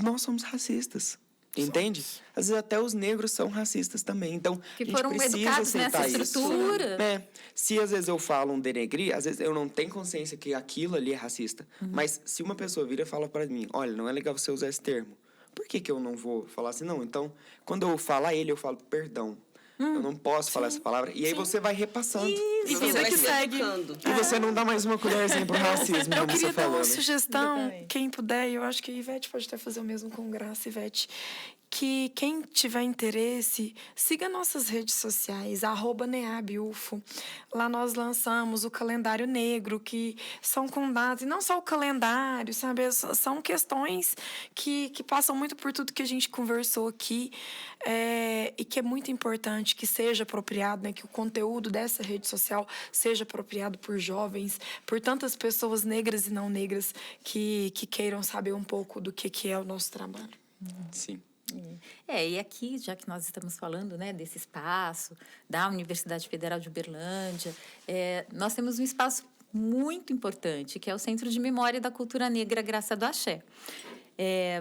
Nós somos racistas. Entende? Às vezes até os negros são racistas também. Então, que a gente foram precisa educados aceitar nessa estrutura. Se às vezes eu falo um denegrir, às vezes eu não tenho consciência que aquilo ali é racista. Mas se uma pessoa vira e fala para mim, olha, não é legal você usar esse termo. Por que eu não vou falar assim? Não, então, quando eu falar ele, eu falo perdão. Eu não posso falar essa palavra. E aí você vai repassando. E vida que segue. E você não dá mais uma colherzinha pro racismo, Eu como você queria dar falou, uma né? sugestão, quem puder, eu acho que a Ivete pode até fazer o mesmo com graça, Ivete, que quem tiver interesse, siga nossas redes sociais, @neabufo. Lá nós lançamos o calendário negro, que são com datas, e não só o calendário, sabe? São questões que passam muito por tudo que a gente conversou aqui, e que é muito importante que seja apropriado, né? Que o conteúdo dessa rede social seja apropriado por jovens, por tantas pessoas negras e não negras que queiram saber um pouco do que é o nosso trabalho. Sim. E aqui, já que nós estamos falando, né, desse espaço da Universidade Federal de Uberlândia, nós temos um espaço muito importante, que é o Centro de Memória da Cultura Negra Graça do Axé.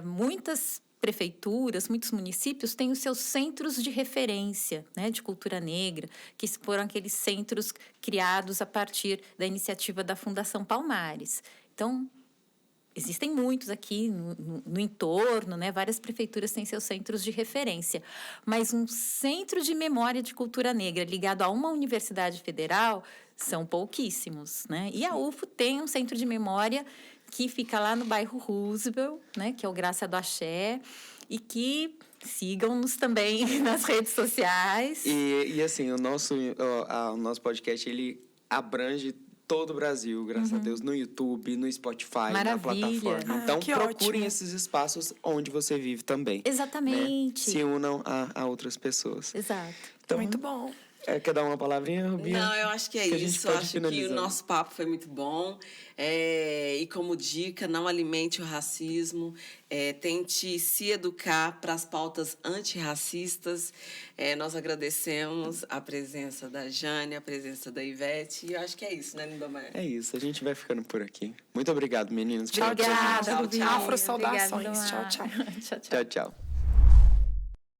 Muitas prefeituras, muitos municípios têm os seus centros de referência, né, de cultura negra, que foram aqueles centros criados a partir da iniciativa da Fundação Palmares. Então, existem muitos aqui no entorno, né? Várias prefeituras têm seus centros de referência. Mas um centro de memória de cultura negra ligado a uma universidade federal são pouquíssimos, né? E a UFO tem um centro de memória que fica lá no bairro Roosevelt, né? Que é o Graça do Axé. E que sigam-nos também nas redes sociais. E assim, o nosso podcast, ele abrange todo o Brasil, graças a Deus, no YouTube, no Spotify, Maravilha. na plataforma. Então, que procurem ótimo. esses espaços onde você vive também. Exatamente. Né? Se unam a outras pessoas. Exato. Então, Muito bom. Quer dar uma palavrinha, Rubinha? Não, eu acho que é Que a gente isso. pode Eu acho que finalizar. o nosso papo foi muito bom. E como dica, não alimente o racismo. Tente se educar para as pautas antirracistas. Nós agradecemos a presença da Jane, a presença da Ivete. E eu acho que é isso, né, Lindomar? É isso, a gente vai ficando por aqui. Muito obrigado, meninos. Tchau, Obrigada, tchau. Rubinha. Afro saudações. Obrigada, Tchau, tchau. Domar. Tchau, tchau. Tchau, tchau.